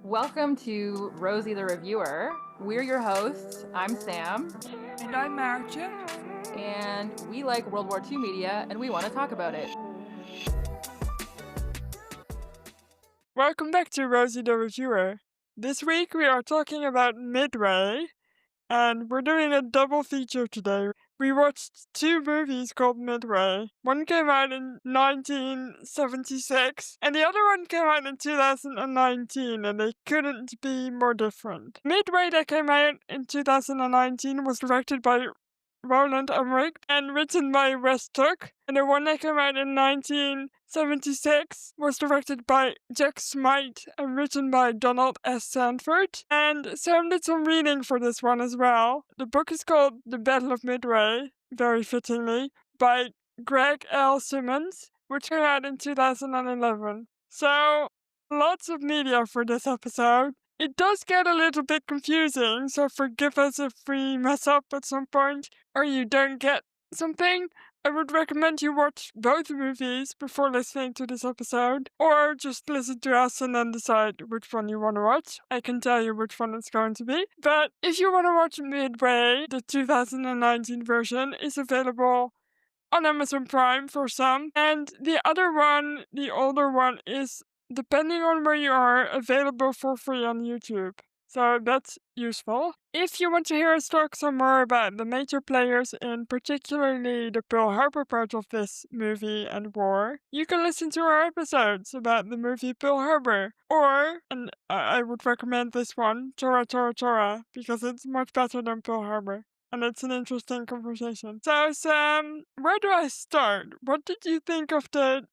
Welcome to Rosie the Reviewer. We're your hosts. I'm Sam, And I'm Marcia. and we like World War II media, and we want to talk about it. Welcome back to Rosie the Reviewer. This week we are talking about Midway, and we're doing a double feature today. We watched two movies called Midway. One came out in 1976, and the other one came out in 2019, and they couldn't be more different. Midway that came out in 2019 was directed by Roland Emmerich and written by Wes Tuck, and the one that came out in 1976 was directed by Jack Smite and written by Donald S. Sanford. And Sam did some reading for this one as well. The book is called The Battle of Midway, very fittingly, by Greg L. Simmons, which came out in 2011. So, lots of media for this episode. It does get a little bit confusing, so forgive us if we mess up at some point or you don't get something. I would recommend you watch both movies before listening to this episode, or just listen to us and then decide which one you want to watch. I can tell you which one it's going to be. But if you want to watch Midway, the 2019 version is available on Amazon Prime for some, and the other one, the older one, is, depending on where you are, available for free on YouTube. So that's useful. If you want to hear us talk some more about the major players in particularly the Pearl Harbor part of this movie and war, you can listen to our episodes about the movie Pearl Harbor. Or, and I would recommend this one, Tora Tora Tora, because it's much better than Pearl Harbor. And it's an interesting conversation. So, Sam, where do I start? What did you think of the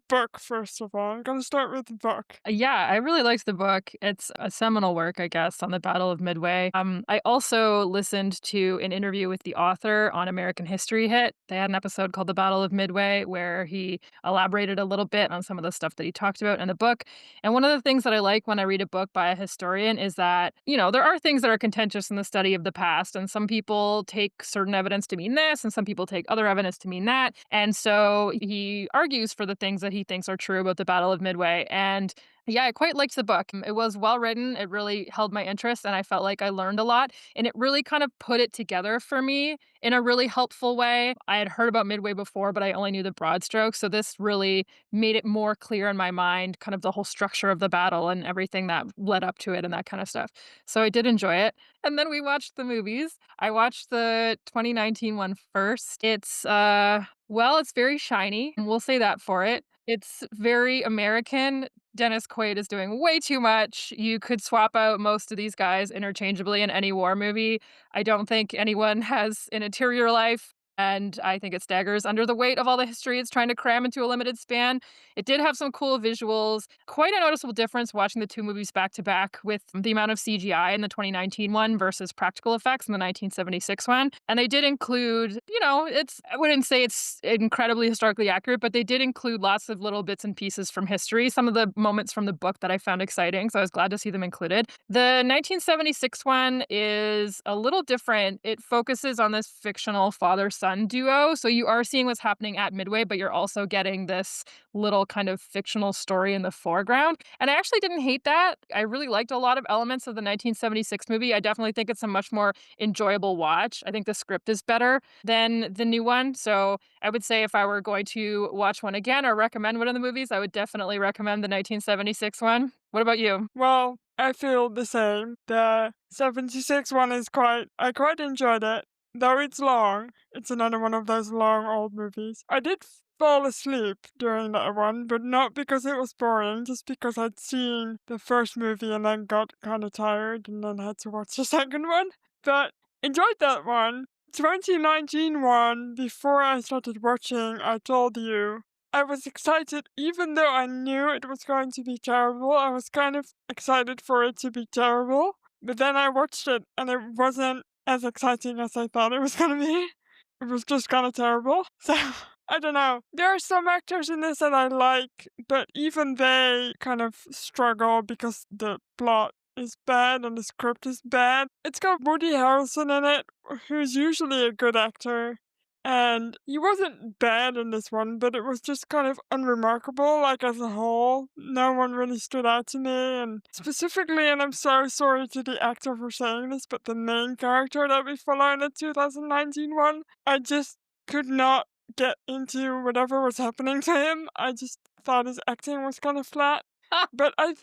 book, first of all? I'm gonna start with the book. Yeah, I really liked the book. It's a seminal work, I guess, on the Battle of Midway. I also listened to an interview with the author on American History Hit. They had an episode called The Battle of Midway where he elaborated a little bit on some of the stuff that he talked about in the book. And one of the things that I like when I read a book by a historian is that, there are things that are contentious in the study of the past, and some people take certain evidence to mean this, and some people take other evidence to mean that. And so he argues for the things that he thinks are true about the Battle of Midway. And yeah, I quite liked the book. It was well written. It really held my interest, and I felt like I learned a lot. And it really kind of put it together for me in a really helpful way. I had heard about Midway before, but I only knew the broad strokes. So this really made it more clear in my mind, kind of the whole structure of the battle and everything that led up to it and that kind of stuff. So I did enjoy it. And then we watched the movies. I watched the 2019 one first. It's very shiny, and we'll say that for it. It's very American. Dennis Quaid is doing way too much. You could swap out most of these guys interchangeably in any war movie. I don't think anyone has an interior life, and I think it staggers under the weight of all the history it's trying to cram into a limited span. It did have some cool visuals. Quite a noticeable difference watching the two movies back to back with the amount of CGI in the 2019 one versus practical effects in the 1976 one. And they did include, I wouldn't say it's incredibly historically accurate, but they did include lots of little bits and pieces from history, some of the moments from the book that I found exciting. So I was glad to see them included. The 1976 one is a little different. It focuses on this fictional father-son duo. So you are seeing what's happening at Midway, but you're also getting this little kind of fictional story in the foreground. And I actually didn't hate that. I really liked a lot of elements of the 1976 movie. I definitely think it's a much more enjoyable watch. I think the script is better than the new one. So I would say if I were going to watch one again or recommend one of the movies, I would definitely recommend the 1976 one. What about you? Well, I feel the same. The 76 one I quite enjoyed it. Though it's long. It's another one of those long old movies. I did fall asleep during that one, but not because it was boring, just because I'd seen the first movie and then got kind of tired and then had to watch the second one. But enjoyed that one. 2019 one, before I started watching, I told you I was excited, even though I knew it was going to be terrible. I was kind of excited for it to be terrible. But then I watched it and it wasn't as exciting as I thought it was going to be. It was just kind of terrible. So, I don't know. There are some actors in this that I like, but even they kind of struggle because the plot is bad and the script is bad. It's got Woody Harrelson in it, who's usually a good actor. And he wasn't bad in this one, but it was just kind of unremarkable, like, as a whole. No one really stood out to me, and specifically, and I'm so sorry to the actor for saying this, but the main character that we follow in the 2019 one, I just could not get into whatever was happening to him. I just thought his acting was kind of flat. But I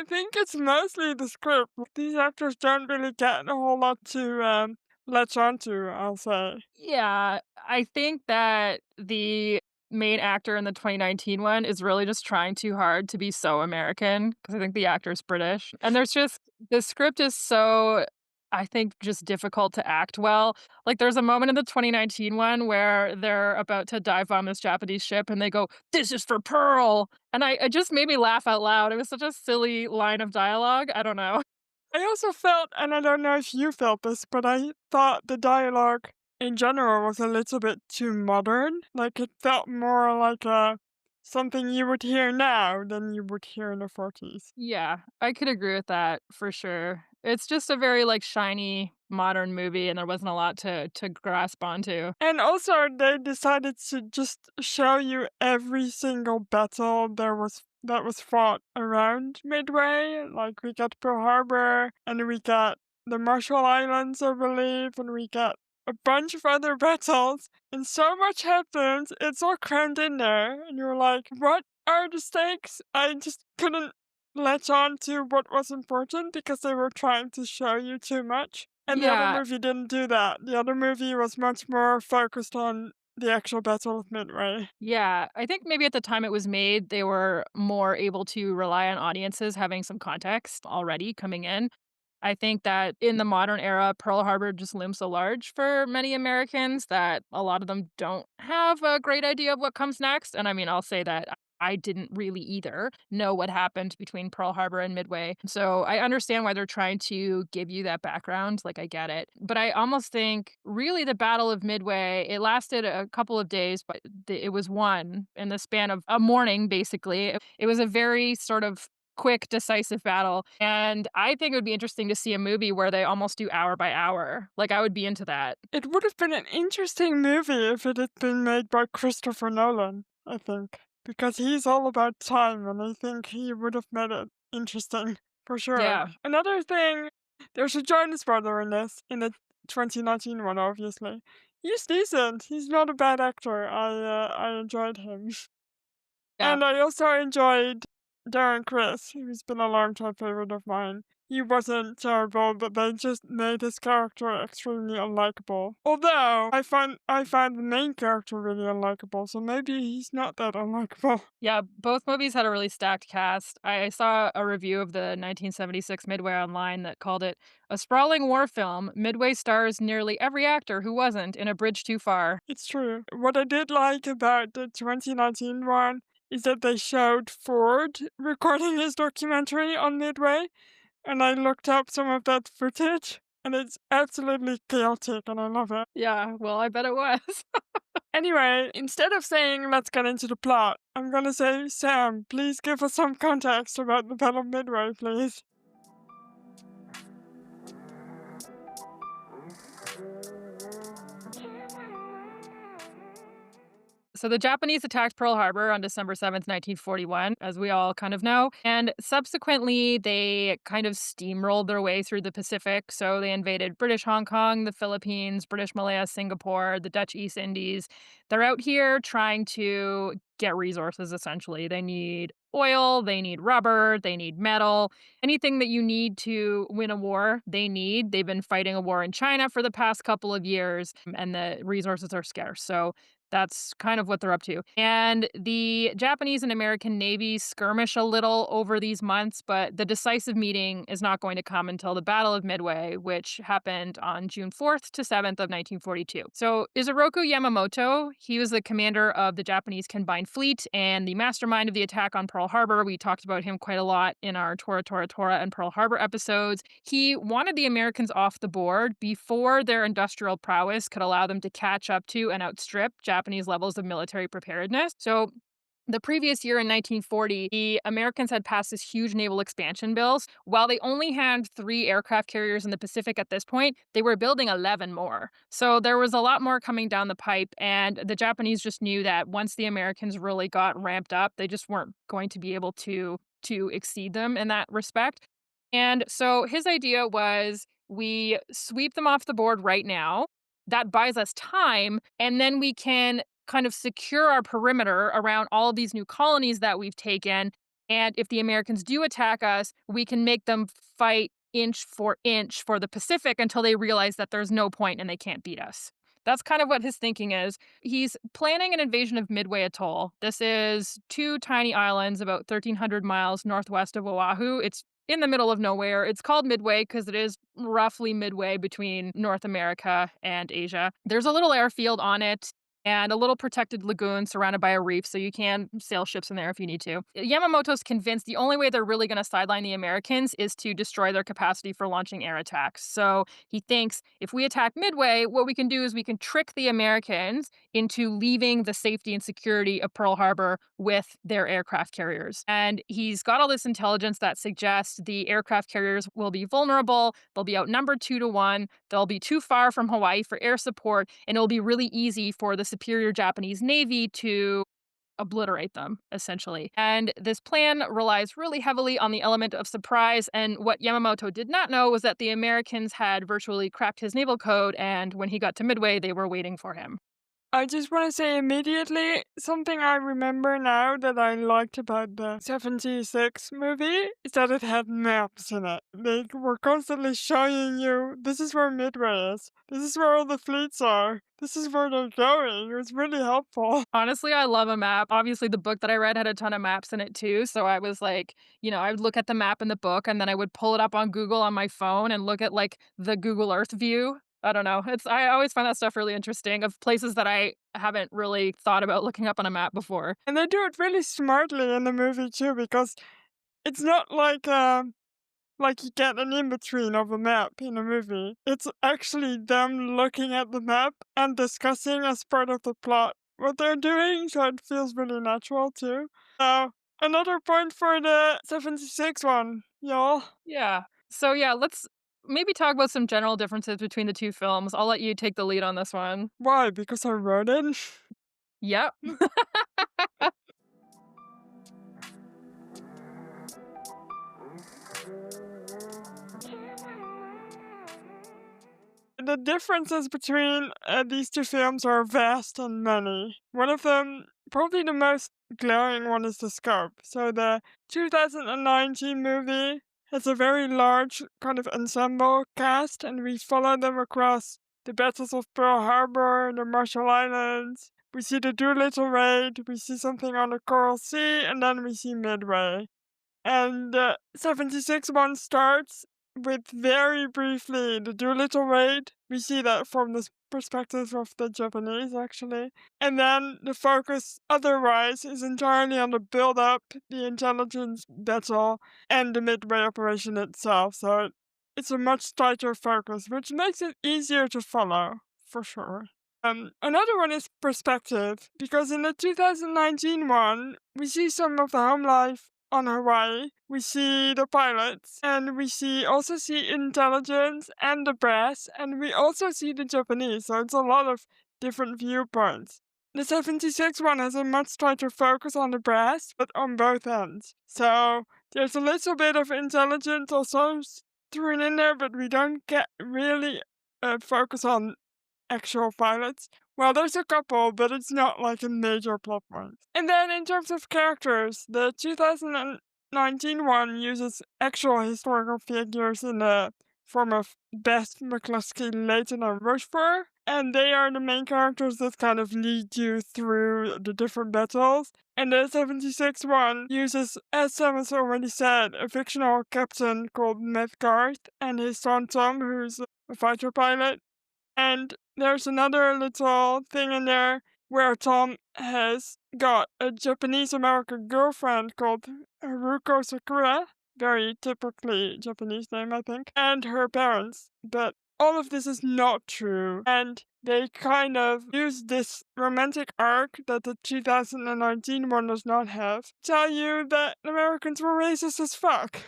think it's mostly the script. These actors don't really get a whole lot to latch onto, I'll say. Yeah, I think that the main actor in the 2019 one is really just trying too hard to be so American because I think the actor's British. And there's just the script is so, I think, just difficult to act well. Like, there's a moment in the 2019 one where they're about to dive bomb this Japanese ship and they go, "This is for Pearl." And it just made me laugh out loud. It was such a silly line of dialogue. I don't know. I also felt, and I don't know if you felt this, but I thought the dialogue in general was a little bit too modern. Like, it felt more like something you would hear now than you would hear in the 40s. Yeah, I could agree with that for sure. It's just a very, like, shiny modern movie, and there wasn't a lot to grasp onto. And also, they decided to just show you every single battle that was fought around Midway. Like, we got Pearl Harbor, and we got the Marshall Islands, I believe, and we got a bunch of other battles. And so much happened. It's all crammed in there, and you're like, what are the stakes? I just couldn't latch on to what was important because they were trying to show you too much. And the other Yeah, movie didn't do that. The other movie was much more focused on the actual Battle of Midway. yeah, I think maybe at the time it was made, they were more able to rely on audiences having some context already coming in. I think that in the modern era, Pearl Harbor just looms so large for many Americans that a lot of them don't have a great idea of what comes next. And I mean, I'll say that I didn't really either know what happened between Pearl Harbor and Midway. So I understand why they're trying to give you that background. Like, I get it. But I almost think really the Battle of Midway, it lasted a couple of days, but it was won in the span of a morning, basically. It was a very sort of quick, decisive battle. And I think it would be interesting to see a movie where they almost do hour by hour. Like, I would be into that. It would have been an interesting movie if it had been made by Christopher Nolan, I think. Because he's all about time, and I think he would have made it interesting, for sure. Yeah. Another thing, there's a Jonas brother in the 2019 one, obviously. He's decent. He's not a bad actor. I enjoyed him. Yeah. And I also enjoyed Darren Criss, who's been a longtime favorite of mine. He wasn't terrible, but they just made his character extremely unlikable. Although I find the main character really unlikable, so maybe he's not that unlikable. Yeah, both movies had a really stacked cast. I saw a review of the 1976 Midway online that called it a sprawling war film. Midway stars nearly every actor who wasn't in A Bridge Too Far. It's true. What I did like about the 2019 one is that they showed Ford recording his documentary on Midway, and I looked up some of that footage, and it's absolutely chaotic, and I love it. Yeah, well, I bet it was. Anyway, instead of saying let's get into the plot, I'm gonna say, Sam, please give us some context about the Battle of Midway, please. So the Japanese attacked Pearl Harbor on December 7th, 1941, as we all kind of know. And subsequently, they kind of steamrolled their way through the Pacific. So they invaded British Hong Kong, the Philippines, British Malaya, Singapore, the Dutch East Indies. They're out here trying to get resources, essentially. They need oil, they need rubber, they need metal. Anything that you need to win a war, they need. They've been fighting a war in China for the past couple of years, and the resources are scarce. So that's kind of what they're up to. And the Japanese and American navies skirmish a little over these months, but the decisive meeting is not going to come until the Battle of Midway, which happened on June 4th to 7th of 1942. So Isoroku Yamamoto, he was the commander of the Japanese Combined Fleet and the mastermind of the attack on Pearl Harbor. We talked about him quite a lot in our Tora Tora Tora and Pearl Harbor episodes. He wanted the Americans off the board before their industrial prowess could allow them to catch up to and outstrip Japanese levels of military preparedness. So The previous year in 1940, the Americans had passed this huge naval expansion bills. While they only had 3 aircraft carriers in the Pacific at this point, they were building 11 more. So there was a lot more coming down the pipe, and the Japanese just knew that once the Americans really got ramped up, they just weren't going to be able to exceed them in that respect. And so his idea was we sweep them off the board right now. That buys us time, and then we can kind of secure our perimeter around all of these new colonies that we've taken. And if the Americans do attack us, we can make them fight inch for the Pacific until they realize that there's no point and they can't beat us. That's kind of what his thinking is. He's planning an invasion of Midway Atoll. This is 2 tiny islands about 1,300 miles northwest of Oahu. It's in the middle of nowhere. It's called Midway because it is roughly midway between North America and Asia. There's a little airfield on it and a little protected lagoon surrounded by a reef, so you can sail ships in there if you need to. Yamamoto's convinced the only way they're really going to sideline the Americans is to destroy their capacity for launching air attacks. So he thinks if we attack Midway, what we can do is we can trick the Americans into leaving the safety and security of Pearl Harbor with their aircraft carriers. And he's got all this intelligence that suggests the aircraft carriers will be vulnerable, they'll be outnumbered 2 to 1, they'll be too far from Hawaii for air support, and it'll be really easy for the superior Japanese Navy to obliterate them, essentially. And this plan relies really heavily on the element of surprise. And what Yamamoto did not know was that the Americans had virtually cracked his naval code, and when he got to Midway, they were waiting for him. I just want to say immediately something I remember now that I liked about the 76 movie is that it had maps in it. They were constantly showing you this is where Midway is, this is where all the fleets are, this is where they're going. It was really helpful. Honestly, I love a map. Obviously, the book that I read had a ton of maps in it too. So I was like, I would look at the map in the book and then I would pull it up on Google on my phone and look at like the Google Earth view. I don't know. I always find that stuff really interesting of places that I haven't really thought about looking up on a map before. And they do it really smartly in the movie too, because it's not like you get an in-between of a map in a movie. It's actually them looking at the map and discussing as part of the plot what they're doing, so it feels really natural too. So, another point for the 76 one, y'all. Yeah. So yeah, let's maybe talk about some general differences between the two films. I'll let you take the lead on this one. Why? Because I wrote it? Yep. The differences between these two films are vast and many. One of them, probably the most glaring one, is the scope. So the 2019 movie has a very large kind of ensemble cast, and we follow them across the battles of Pearl Harbor, the Marshall Islands. We see the Doolittle raid, we see something on the Coral Sea, and then we see Midway. And the 76 one starts with very briefly the Doolittle raid. We see that from the perspective of the Japanese, actually. And then the focus otherwise is entirely on the build up, the intelligence battle, and the Midway operation itself. So it's a much tighter focus, which makes it easier to follow, for sure. Another one is perspective, because in the 2019 one, we see some of the home life on Hawaii. We see the pilots, and we also see intelligence and the brass, and we also see the Japanese, so it's a lot of different viewpoints. The 76 one has a much tighter focus on the brass, but on both ends. So there's a little bit of intelligence also thrown in there, but we don't get really focus on actual pilots. Well, there's a couple, but it's not like a major plot point. And then in terms of characters, the 2019 one uses actual historical figures in the form of Beth, McCluskey, Layton, and Rochefort, and they are the main characters that kind of lead you through the different battles. And the 76 one uses, as Thomas already said, a fictional captain called Matt Garth and his son Tom, who's a fighter pilot. And there's another little thing in there where Tom has got a Japanese-American girlfriend called Haruko Sakura, very typically Japanese name, I think, and her parents. But all of this is not true. And they kind of use this romantic arc that the 2019 one does not have, tell you that Americans were racist as fuck.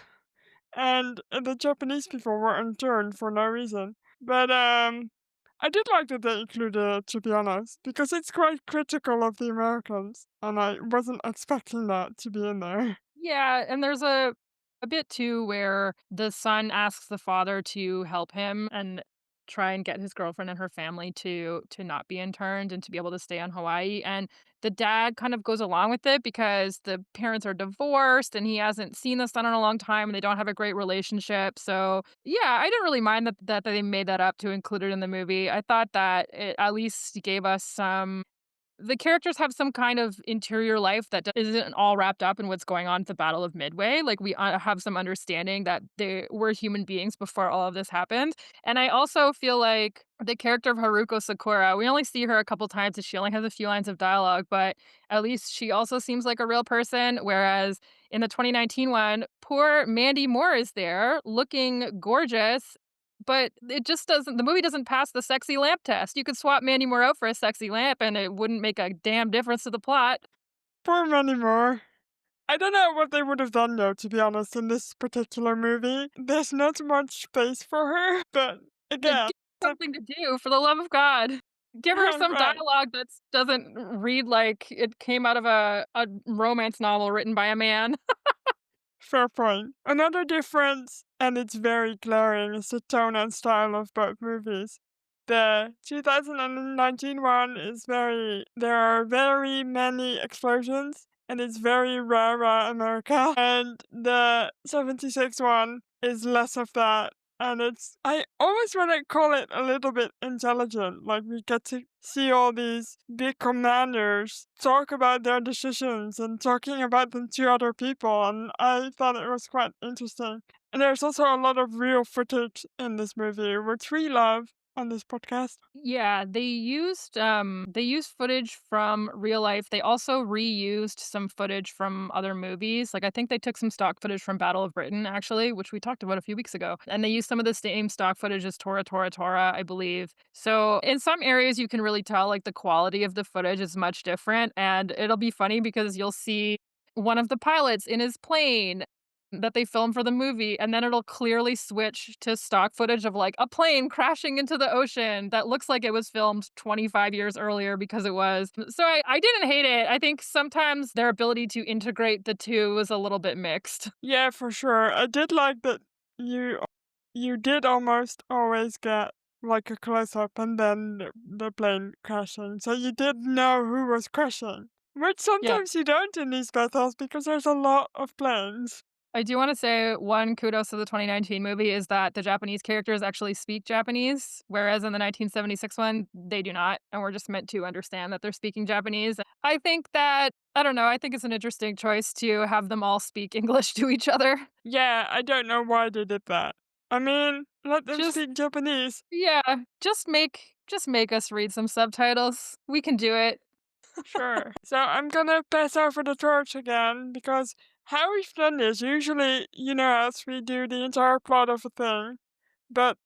And the Japanese people were unturned for no reason. But I did like that they included it, to be honest, because it's quite critical of the Americans, and I wasn't expecting that to be in there. Yeah, and there's a bit too where the son asks the father to help him and try and get his girlfriend and her family to not be interned and to be able to stay on Hawaii. And the dad kind of goes along with it because the parents are divorced and he hasn't seen the son in a long time and they don't have a great relationship. So yeah, I didn't really mind that they made that up to include it in the movie. I thought that it at least gave us some the characters have some kind of interior life that isn't all wrapped up in what's going on at the Battle of Midway. Like, we have some understanding that they were human beings before all of this happened. And I also feel like the character of Haruko Sakura, we only see her a couple times and she only has a few lines of dialogue, but at least she also seems like a real person. Whereas in the 2019 one, poor Mandy Moore is there looking gorgeous, but it just doesn't the movie doesn't pass the sexy lamp test. You could swap Mandy Moore out for a sexy lamp, and it wouldn't make a damn difference to the plot. Poor Mandy Moore. I don't know what they would have done though, to be honest, in this particular movie. There's not much space for her, but again, Give her something to do, for the love of God. Give her some right. dialogue that doesn't read like it came out of a romance novel written by a man. Fair point. Another difference, and it's very glaring, is the tone and style of both movies. The 2019 one is there are very many explosions, and it's very rah America. And the 76 one is less of that, and I almost want to call it a little bit intelligent. Like, we get to see all these big commanders talk about their decisions and talking about them to other people, and I thought it was quite interesting. And there's also a lot of real footage in this movie, which we love on this podcast. Yeah, they used footage from real life. They also reused some footage from other movies. Like, I think they took some stock footage from Battle of Britain, actually, which we talked about a few weeks ago. And they used some of the same stock footage as Tora Tora Tora, I believe. So in some areas you can really tell like the quality of the footage is much different. And it'll be funny because you'll see one of the pilots in his plane that they filmed for the movie, and then it'll clearly switch to stock footage of, like, a plane crashing into the ocean that looks like it was filmed 25 years earlier because it was. So I didn't hate it. I think sometimes their ability to integrate the 2 was a little bit mixed. Yeah, for sure. I did like that you you did almost always get like a close up and then the plane crashing. So you did know who was crashing. Which Yeah. sometimes you don't in these battles because there's a lot of planes. I do wanna say one kudos to the 2019 movie is that the Japanese characters actually speak Japanese, whereas in the 1976 one, they do not, and we're just meant to understand that they're speaking Japanese. I think that I don't know, I think it's an interesting choice to have them all speak English to each other. Yeah, I don't know why they did that. I mean, let them Just speak Japanese. yeah, just make us read some subtitles. We can do it. Sure. So I'm gonna pass over the torch again because how we've done this, usually, you know us, we do the entire plot of a thing. But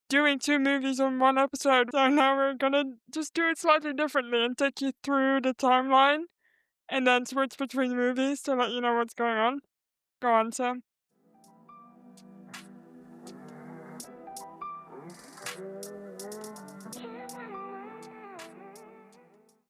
doing two movies on one episode, so now we're gonna just do it slightly differently and take you through the timeline and then switch between movies to let you know what's going on. Go on, Sam.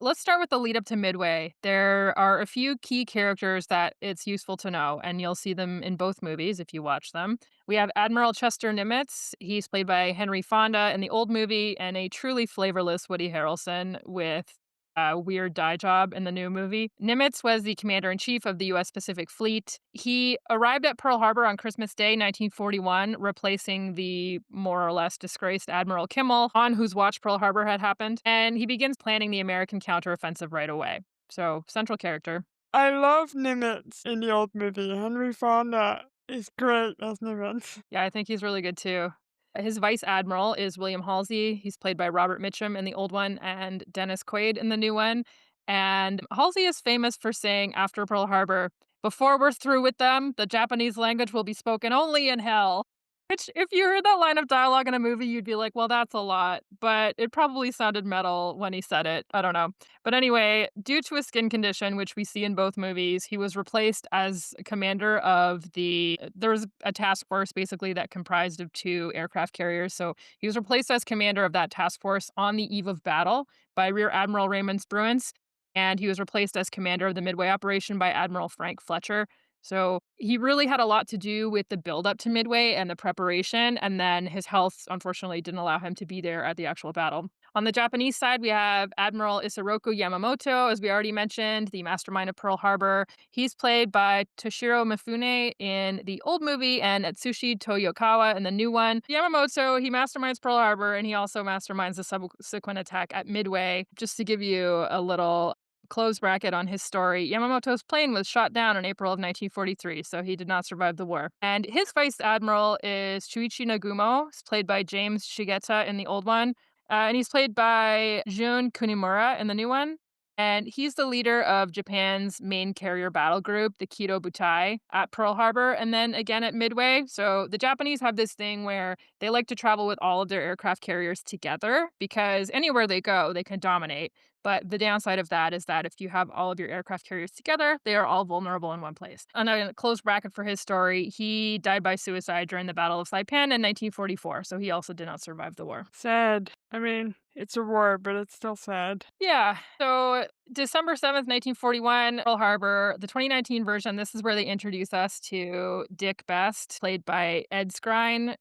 Let's start with the lead up to Midway. There are a few key characters that it's useful to know, and you'll see them in both movies if you watch them. We have Admiral Chester Nimitz. He's played by Henry Fonda in the old movie, and a truly flavorless Woody Harrelson with a weird dye job in the new movie. Nimitz was the commander in chief of the U.S. Pacific Fleet. He arrived at Pearl Harbor on Christmas Day, 1941, replacing the more or less disgraced Admiral Kimmel, on whose watch Pearl Harbor had happened. And he begins planning the American counteroffensive right away. So, central character. I love Nimitz in the old movie. Henry Fonda is great as Nimitz. Yeah, I think he's really good too. His vice admiral is William Halsey. He's played by Robert Mitchum in the old one and Dennis Quaid in the new one. And Halsey is famous for saying after Pearl Harbor, "Before we're through with them, the Japanese language will be spoken only in hell." Which, if you heard that line of dialogue in a movie, you'd be like, "Well, that's a lot," but it probably sounded metal when he said it, I don't know. But anyway, due to a skin condition, which we see in both movies, he was replaced as commander of there was a task force basically that comprised of 2 aircraft carriers, so he was replaced as commander of that task force on the eve of battle by Rear Admiral Raymond Spruance, and he was replaced as commander of the Midway operation by Admiral Frank Fletcher. So he really had a lot to do with the build up to Midway and the preparation, and then his health unfortunately didn't allow him to be there at the actual battle. On the Japanese side, we have Admiral Isoroku Yamamoto, as we already mentioned, the mastermind of Pearl Harbor. He's played by Toshiro Mifune in the old movie and Atsushi Toyokawa in the new one. Yamamoto, he masterminds Pearl Harbor and he also masterminds the subsequent attack at Midway. Just to give you a little close bracket on his story, Yamamoto's plane was shot down in April of 1943, so he did not survive the war. And his vice admiral is Chuichi Nagumo, played by James Shigeta in the old one. And he's played by Jun Kunimura in the new one. And he's the leader of Japan's main carrier battle group, the Kido Butai, at Pearl Harbor and then again at Midway. So the Japanese have this thing where they like to travel with all of their aircraft carriers together because anywhere they go, they can dominate. But the downside of that is that if you have all of your aircraft carriers together, they are all vulnerable in one place. And a close bracket for his story, he died by suicide during the Battle of Saipan in 1944, so he also did not survive the war. Sad. I mean, it's a war, but it's still sad. Yeah. So December 7th, 1941, Pearl Harbor, the 2019 version, this is where they introduce us to Dick Best, played by Ed Skrein,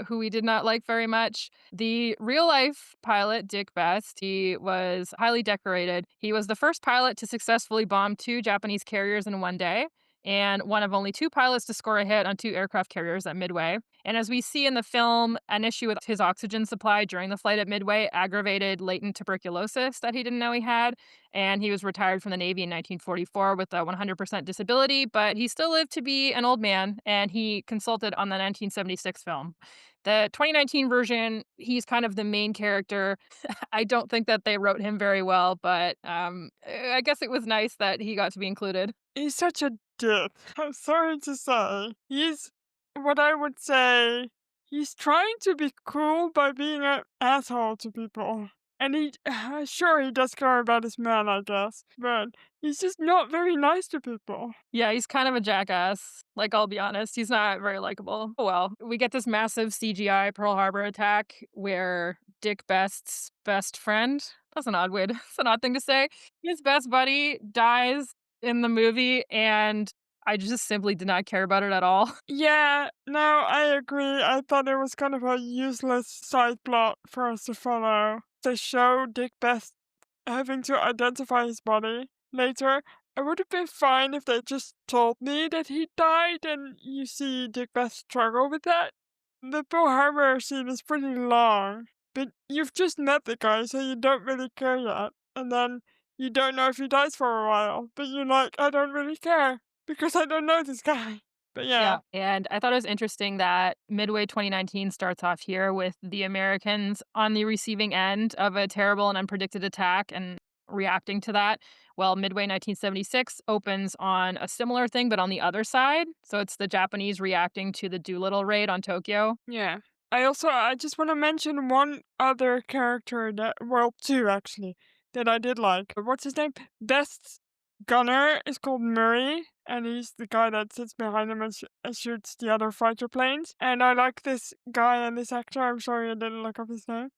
who we did not like very much. The real life pilot, Dick Best, he was highly decorated. He was the first pilot to successfully bomb 2 Japanese carriers in one day, and one of only 2 pilots to score a hit on 2 aircraft carriers at Midway. And as we see in the film, an issue with his oxygen supply during the flight at Midway aggravated latent tuberculosis that he didn't know he had. And he was retired from the Navy in 1944 with a 100% disability, but he still lived to be an old man and he consulted on the 1976 film. The 2019 version, he's kind of the main character. I don't think that they wrote him very well, but I guess it was nice that he got to be included. He's such a dick. I'm sorry to say. He's what I would say. He's trying to be cool by being an asshole to people. And sure, he does care about his man, I guess, but he's just not very nice to people. Yeah, he's kind of a jackass. Like, I'll be honest, he's not very likable. Oh well, we get this massive CGI Pearl Harbor attack where Dick Best's best friend, that's an odd way to, that's an odd thing to say. His best buddy dies in the movie, and I just simply did not care about it at all. Yeah, no, I agree. I thought it was kind of a useless side plot for us to follow. They show Dick Best having to identify his body later. It would have been fine if they just told me that he died and you see Dick Best struggle with that. The Pearl Harbor scene is pretty long, but you've just met the guy, so you don't really care yet. And then you don't know if he dies for a while, but you're like, I don't really care because I don't know this guy. But yeah. Yeah, and I thought it was interesting that Midway 2019 starts off here with the Americans on the receiving end of a terrible and unpredicted attack and reacting to that. Well, Midway 1976 opens on a similar thing, but on the other side. So it's the Japanese reacting to the Doolittle raid on Tokyo. Yeah. I just want to mention one other character well, two actually, that I did like. What's his name? Best's gunner is called Murray, and he's the guy that sits behind him and shoots the other fighter planes. And I like this guy and this actor. I'm sorry I didn't look up his name,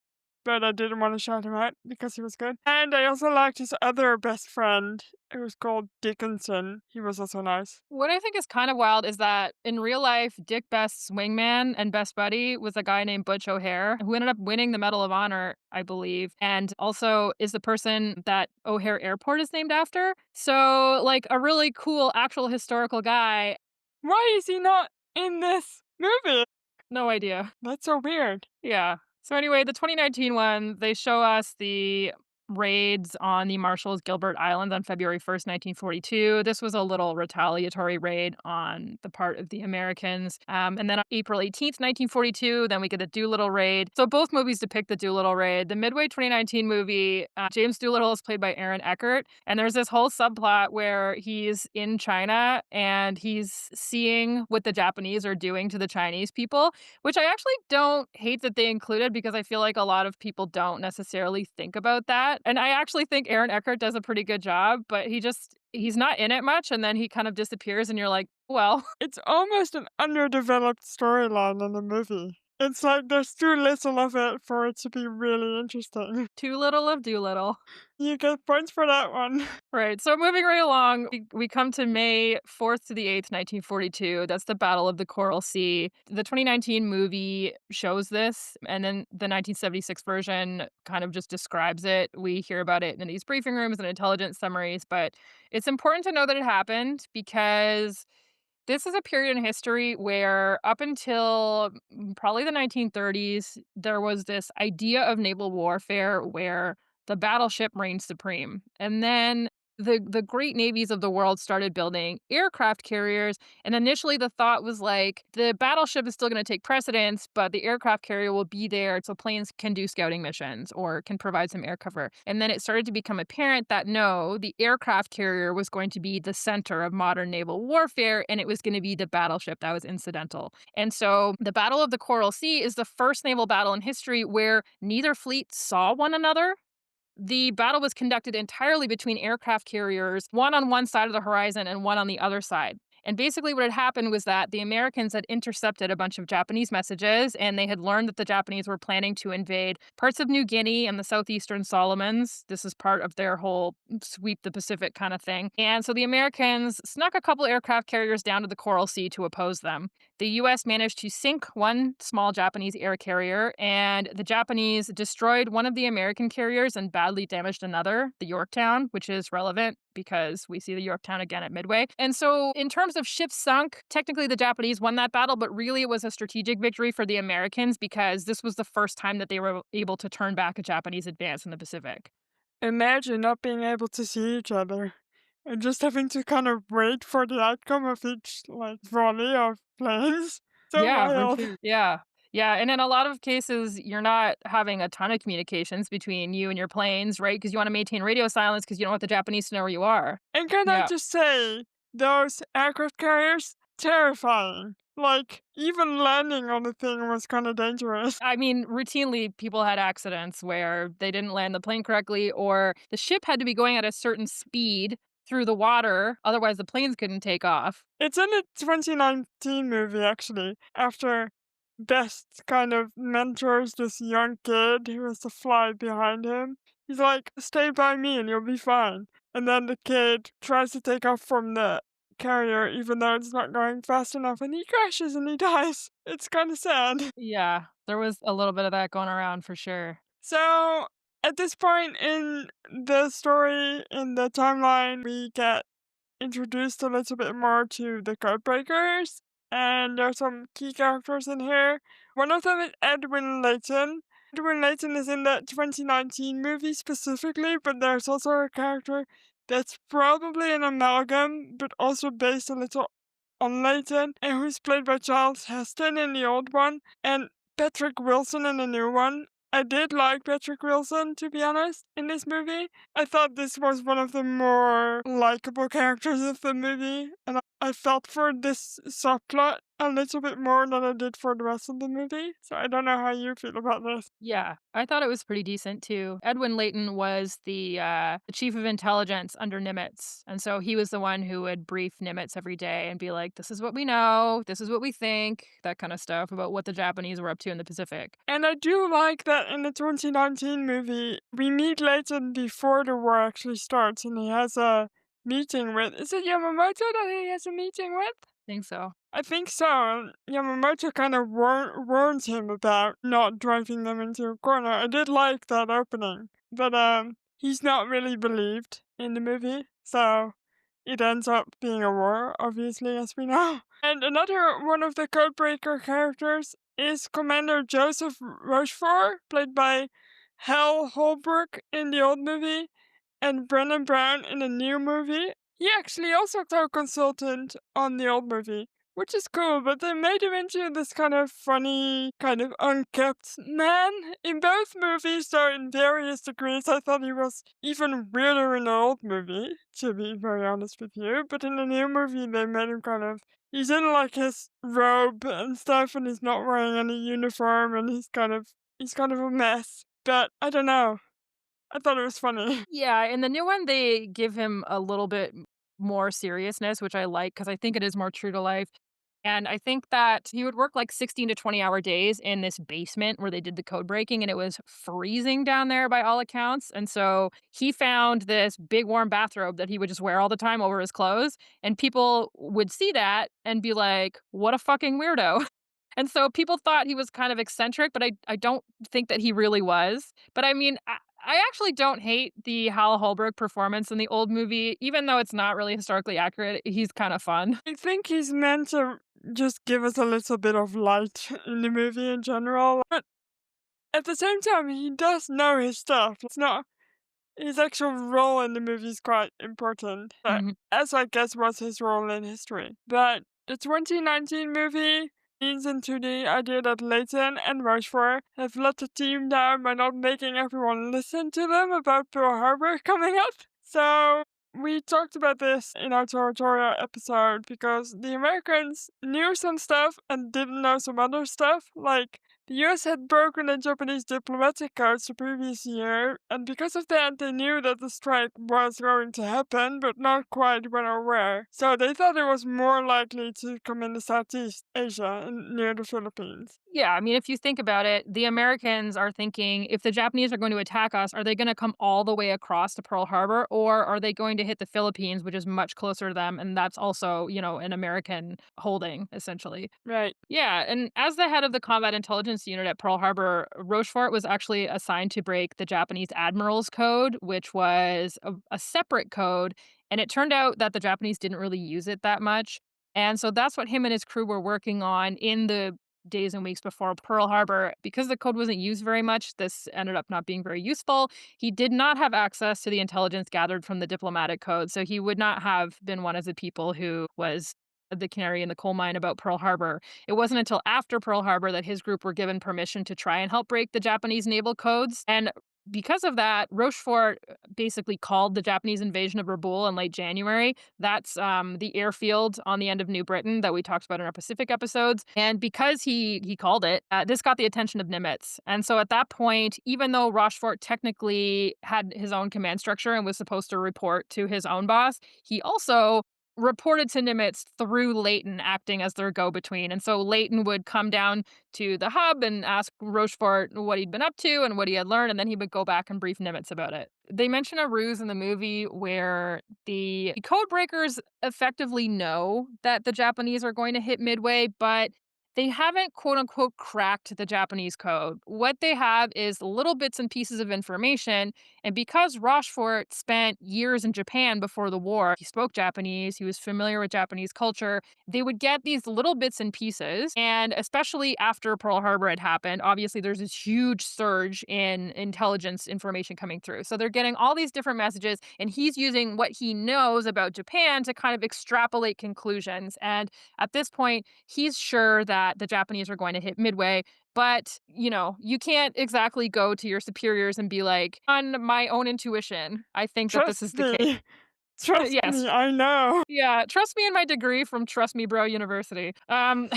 but I didn't want to shout him out because he was good. And I also liked his other best friend. It was called Dickinson. He was also nice. What I think is kind of wild is that in real life, Dick Best's wingman and best buddy was a guy named Butch O'Hare, who ended up winning the Medal of Honor, I believe, and also is the person that O'Hare Airport is named after. So, like, a really cool actual historical guy. Why is he not in this movie? No idea. That's so weird. Yeah. So anyway, the 2019 one, they show us the raids on the Marshall's Gilbert Island on February 1st, 1942. This was a little retaliatory raid on the part of the Americans. And then on April 18th, 1942, then we get the Doolittle raid. So both movies depict the Doolittle raid. The Midway 2019 movie, James Doolittle is played by Aaron Eckert. And there's this whole subplot where he's in China and he's seeing what the Japanese are doing to the Chinese people, which I actually don't hate that they included because I feel like a lot of people don't necessarily think about that. And I actually think Aaron Eckhart does a pretty good job, but he's not in it much and then he kind of disappears and you're like, well, It's almost an underdeveloped storyline in the movie. It's like there's too little of it for it to be really interesting. too little of Doolittle. You get points for that one. Right. So moving right along, we come to May 4th to the 8th, 1942. That's the Battle of the Coral Sea. The 2019 movie shows this, and then the 1976 version kind of just describes it. We hear about it in these briefing rooms and intelligence summaries, but it's important to know that it happened because this is a period in history where up until probably the 1930s, there was this idea of naval warfare where the battleship reigned supreme. And then the great navies of the world started building aircraft carriers. And initially the thought was like the battleship is still going to take precedence, but the aircraft carrier will be there so planes can do scouting missions or can provide some air cover. And then it started to become apparent that no, the aircraft carrier was going to be the center of modern naval warfare and it was going to be the battleship that was incidental. And so the Battle of the Coral Sea is the first naval battle in history where neither fleet saw one another. The battle was conducted entirely between aircraft carriers, one on one side of the horizon and one on the other side. And basically, what had happened was that the Americans had intercepted a bunch of Japanese messages, and they had learned that the Japanese were planning to invade parts of New Guinea and the southeastern Solomons. This is part of their whole sweep the Pacific kind of thing. And so the Americans snuck a couple aircraft carriers down to the Coral Sea to oppose them. The U.S. managed to sink one small Japanese air carrier, and the Japanese destroyed one of the American carriers and badly damaged another, the Yorktown, which is relevant because we see the Yorktown again at Midway. And so, in terms of ships sunk, technically the Japanese won that battle, but really it was a strategic victory for the Americans because this was the first time that they were able to turn back a Japanese advance in the Pacific. Imagine not being able to see each other and just having to kind of wait for the outcome of each like volley of planes. So Yeah, for wild. sure. Yeah. Yeah, and in a lot of cases, you're not having a ton of communications between you and your planes, right? Because you wanna maintain radio silence because you don't want the Japanese to know where you are. And can I Yeah. just say, those aircraft carriers, terrifying. Like, even landing on the thing was kind of dangerous. I mean, routinely, people had accidents where they didn't land the plane correctly, or the ship had to be going at a certain speed through the water, otherwise the planes couldn't take off. It's in the 2019 movie, actually, after Best kind of mentors this young kid who has to fly behind him. He's like, stay by me and you'll be fine. And then the kid tries to take off from the carrier even though it's not going fast enough and he crashes and he dies. It's kind of sad. Yeah, there was a little bit of that going around for sure. So, at this point in the story, in the timeline, we get introduced a little bit more to the Codebreakers, and there are some key characters in here. One of them is Edwin Layton. Edwin Layton is in the 2019 movie specifically, but there's also a character that's probably an amalgam, but also based a little on Layton, and who's played by Charles Heston in the old one, and Patrick Wilson in the new one. I did like Patrick Wilson, to be honest, in this movie. I thought this was one of the more likable characters of the movie, and I felt for this subplot a little bit more than I did for the rest of the movie. So I don't know how you feel about this. Yeah, I thought it was pretty decent too. Edwin Layton was the chief of intelligence under Nimitz, and so he was the one who would brief Nimitz every day and be like, "This is what we know, this is what we think," that kind of stuff about what the Japanese were up to in the Pacific. And I do like that in the 2019 movie, we meet Layton before the war actually starts, and he has a meeting with. Is it Yamamoto that he has a meeting with? Think so. I think so. Yamamoto kind of warns him about not driving them into a corner. I did like that opening, but he's not really believed in the movie, so it ends up being a war, obviously, as we know. And another one of the Codebreaker characters is Commander Joseph Rochefort, played by Hal Holbrook in the old movie and Brennan Brown in the new movie. He actually also co-consultant on the old movie, which is cool, but they made him into this kind of funny, kind of unkept man in both movies, so in various degrees. I thought he was even weirder in the old movie, to be very honest with you, but in the new movie they made him kind of, he's in like his robe and stuff, and he's not wearing any uniform, and he's kind of a mess. But I don't know. I thought it was funny. Yeah, in the new one, they give him a little bit more seriousness, which I like because I think it is more true to life. And I think that he would work like 16 to 20-hour days in this basement where they did the code breaking, and it was freezing down there by all accounts. And so he found this big warm bathrobe that he would just wear all the time over his clothes. And people would see that and be like, what a fucking weirdo. And so people thought he was kind of eccentric, but I don't think that he really was. But I mean, I actually don't hate the Hal Holbrook performance in the old movie, even though it's not really historically accurate. He's kind of fun. I think he's meant to just give us a little bit of light in the movie in general. But at the same time, he does know his stuff. It's not his actual role in the movie is quite important, Mhm. as I guess was his role in history. But the 2019 movie leans into the idea that Leighton and Rochefort have let the team down by not making everyone listen to them about Pearl Harbor coming up. So we talked about this in our territorial episode because the Americans knew some stuff and didn't know some other stuff. Like, the US had broken the Japanese diplomatic codes the previous year, and because of that, they knew that the strike was going to happen, but not quite were aware. So they thought it was more likely to come in the Southeast Asia and near the Philippines. Yeah, I mean, if you think about it, the Americans are thinking if the Japanese are going to attack us, are they going to come all the way across to Pearl Harbor or are they going to hit the Philippines, which is much closer to them? And that's also, an American holding, essentially. Right. Yeah, and as the head of the combat intelligence unit at Pearl Harbor, Rochefort was actually assigned to break the Japanese Admiral's Code, which was a separate code. And it turned out that the Japanese didn't really use it that much. And so that's what him and his crew were working on in the days and weeks before Pearl Harbor. Because the code wasn't used very much, this ended up not being very useful. He did not have access to the intelligence gathered from the diplomatic code. So he would not have been one of the people who was the canary in the coal mine about Pearl Harbor. It wasn't until after Pearl Harbor that his group were given permission to try and help break the Japanese naval codes. And because of that, Rochefort basically called the Japanese invasion of Rabaul in late January. That's the airfield on the end of New Britain that we talked about in our Pacific episodes. And because he called it, this got the attention of Nimitz. And so at that point, even though Rochefort technically had his own command structure and was supposed to report to his own boss, he also reported to Nimitz through Leighton acting as their go-between. And so Leighton would come down to the hub and ask Rochefort what he'd been up to and what he had learned, and then he would go back and brief Nimitz about it. They mention a ruse in the movie where the code breakers effectively know that the Japanese are going to hit Midway, but they haven't quote unquote cracked the Japanese code. What they have is little bits and pieces of information. And because Rochefort spent years in Japan before the war, he spoke Japanese, he was familiar with Japanese culture, they would get these little bits and pieces. And especially after Pearl Harbor had happened, obviously there's this huge surge in intelligence information coming through. So they're getting all these different messages, and he's using what he knows about Japan to kind of extrapolate conclusions. And at this point, he's sure that the Japanese are going to hit Midway. But, you can't exactly go to your superiors and be like, on my own intuition, I think that this Trust is the case. me. Trust Yes. me, I know. Yeah, trust me in my degree from Trust Me Bro University. And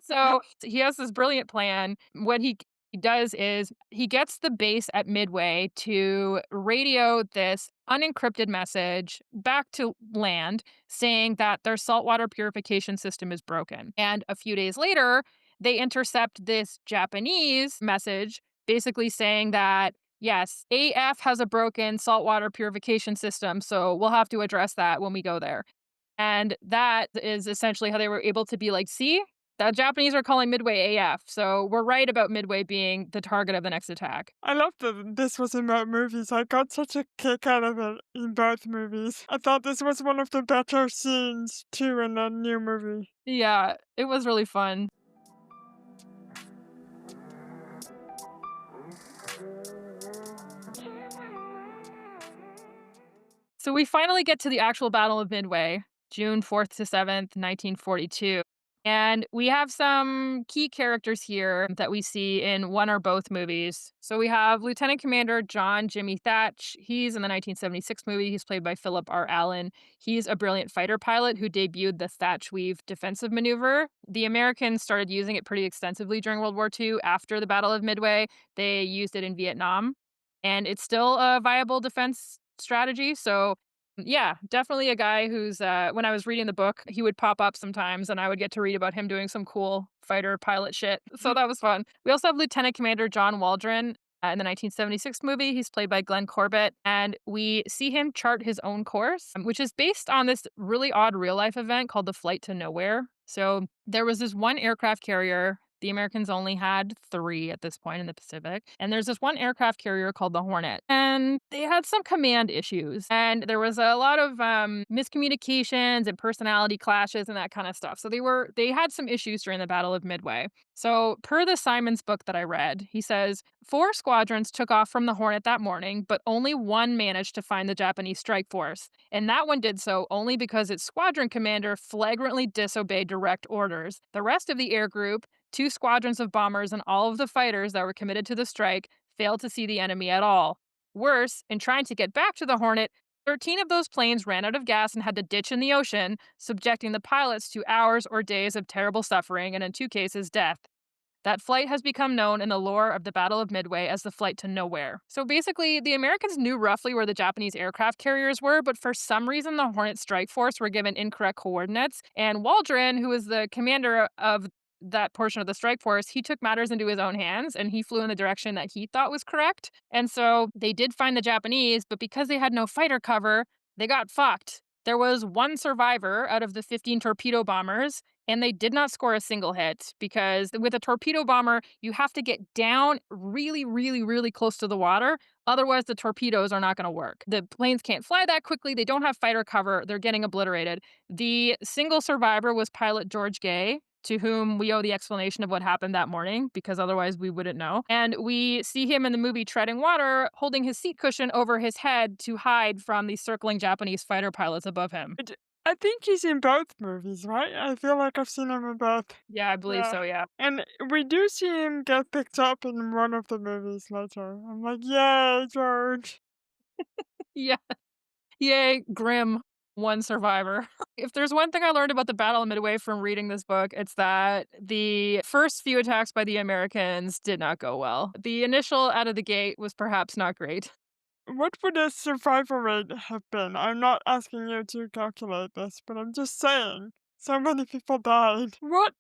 so he has this brilliant plan. What he does is he gets the base at Midway to radio this unencrypted message back to land saying that their saltwater purification system is broken. And a few days later, they intercept this Japanese message basically saying that yes, AF has a broken saltwater purification system, so we'll have to address that when we go there. And that is essentially how they were able to be like, see, the Japanese are calling Midway AF, so we're right about Midway being the target of the next attack. I love that this was in both movies. I got such a kick out of it in both movies. I thought this was one of the better scenes too in the new movie. Yeah, it was really fun. So we finally get to the actual Battle of Midway, June 4th to 7th, 1942. And we have some key characters here that we see in one or both movies. So we have Lieutenant Commander John Jimmy Thatch. He's in the 1976 movie. He's played by Philip R. Allen. He's a brilliant fighter pilot who debuted the Thatch Weave defensive maneuver. The Americans started using it pretty extensively during World War II after the Battle of Midway. They used it in Vietnam, and it's still a viable defense strategy. So yeah, definitely a guy who's, when I was reading the book, he would pop up sometimes and I would get to read about him doing some cool fighter pilot shit. So that was fun. We also have Lieutenant Commander John Waldron. In the 1976 movie, he's played by Glenn Corbett, and we see him chart his own course, which is based on this really odd real life event called the Flight to Nowhere. So there was this one aircraft carrier. The Americans only had three at this point in the Pacific. And there's this one aircraft carrier called the Hornet. And they had some command issues. And there was a lot of miscommunications and personality clashes and that kind of stuff. So they had some issues during the Battle of Midway. So, per the Simons book that I read, he says 4 squadrons took off from the Hornet that morning, but only one managed to find the Japanese strike force. And that one did so only because its squadron commander flagrantly disobeyed direct orders. The rest of the air group, 2 squadrons of bombers, and all of the fighters that were committed to the strike failed to see the enemy at all. Worse, in trying to get back to the Hornet, 13 of those planes ran out of gas and had to ditch in the ocean, subjecting the pilots to hours or days of terrible suffering and, in 2 cases, death. That flight has become known in the lore of the Battle of Midway as the Flight to Nowhere. So basically, the Americans knew roughly where the Japanese aircraft carriers were, but for some reason, the Hornet Strike Force were given incorrect coordinates. And Waldron, who was the commander of that portion of the strike force, he took matters into his own hands and he flew in the direction that he thought was correct. And so they did find the Japanese, but because they had no fighter cover, they got fucked. There was one survivor out of the 15 torpedo bombers, and they did not score a single hit because with a torpedo bomber, you have to get down really, really, really close to the water. Otherwise, the torpedoes are not going to work. The planes can't fly that quickly. They don't have fighter cover. They're getting obliterated. The single survivor was pilot George Gay, to whom we owe the explanation of what happened that morning, because otherwise we wouldn't know. And we see him in the movie treading water, holding his seat cushion over his head to hide from the circling Japanese fighter pilots above him. I think he's in both movies, right? I feel like I've seen him in both. Yeah, I believe Yeah. so, yeah. And we do see him get picked up in one of the movies later. I'm like, yay, George. Yeah. Yay, grim, one survivor. If there's one thing I learned about the Battle of Midway from reading this book, it's that the first few attacks by the Americans did not go well. The initial out of the gate was perhaps not great. What would the survival rate have been? I'm not asking you to calculate this, but I'm just saying. So many people died. What?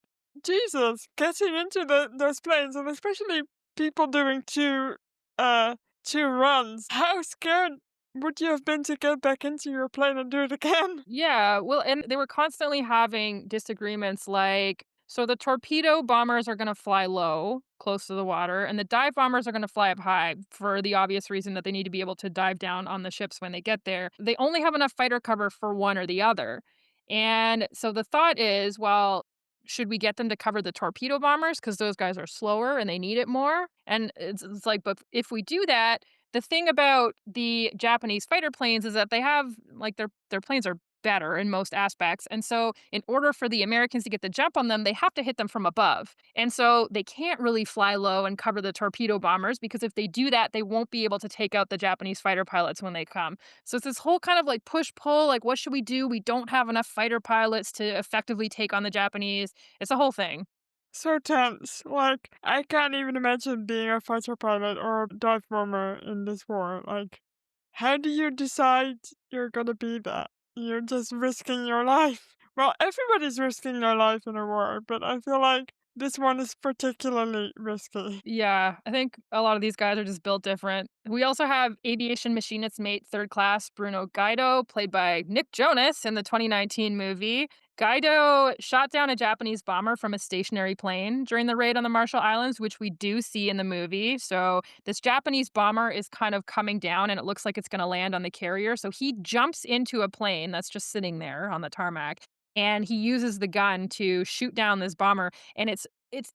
Jesus, getting into those planes, and especially people doing two runs. How scared would you have been to get back into your plane and do it again? Yeah, well, and they were constantly having disagreements like, so the torpedo bombers are going to fly low, close to the water, and the dive bombers are going to fly up high for the obvious reason that they need to be able to dive down on the ships when they get there. They only have enough fighter cover for one or the other. And so the thought is, well, should we get them to cover the torpedo bombers because those guys are slower and they need it more? And it's like, but if we do that, the thing about the Japanese fighter planes is that they have like their planes are better in most aspects. And so in order for the Americans to get the jump on them, they have to hit them from above. And so they can't really fly low and cover the torpedo bombers because if they do that, they won't be able to take out the Japanese fighter pilots when they come. So it's this whole kind of like push pull, like what should we do? We don't have enough fighter pilots to effectively take on the Japanese. It's a whole thing. So tense. Like, I can't even imagine being a fighter pilot or a dive bomber in this war. Like, how do you decide you're gonna be that? You're just risking your life. Well, everybody's risking their life in a war, but I feel like this one is particularly risky. Yeah, I think a lot of these guys are just built different. We also have aviation machinist mate third class Bruno Gaido, played by Nick Jonas in the 2019 movie. Gaido shot down a Japanese bomber from a stationary plane during the raid on the Marshall Islands, which we do see in the movie. So this Japanese bomber is kind of coming down and it looks like it's going to land on the carrier. So he jumps into a plane that's just sitting there on the tarmac and he uses the gun to shoot down this bomber and it's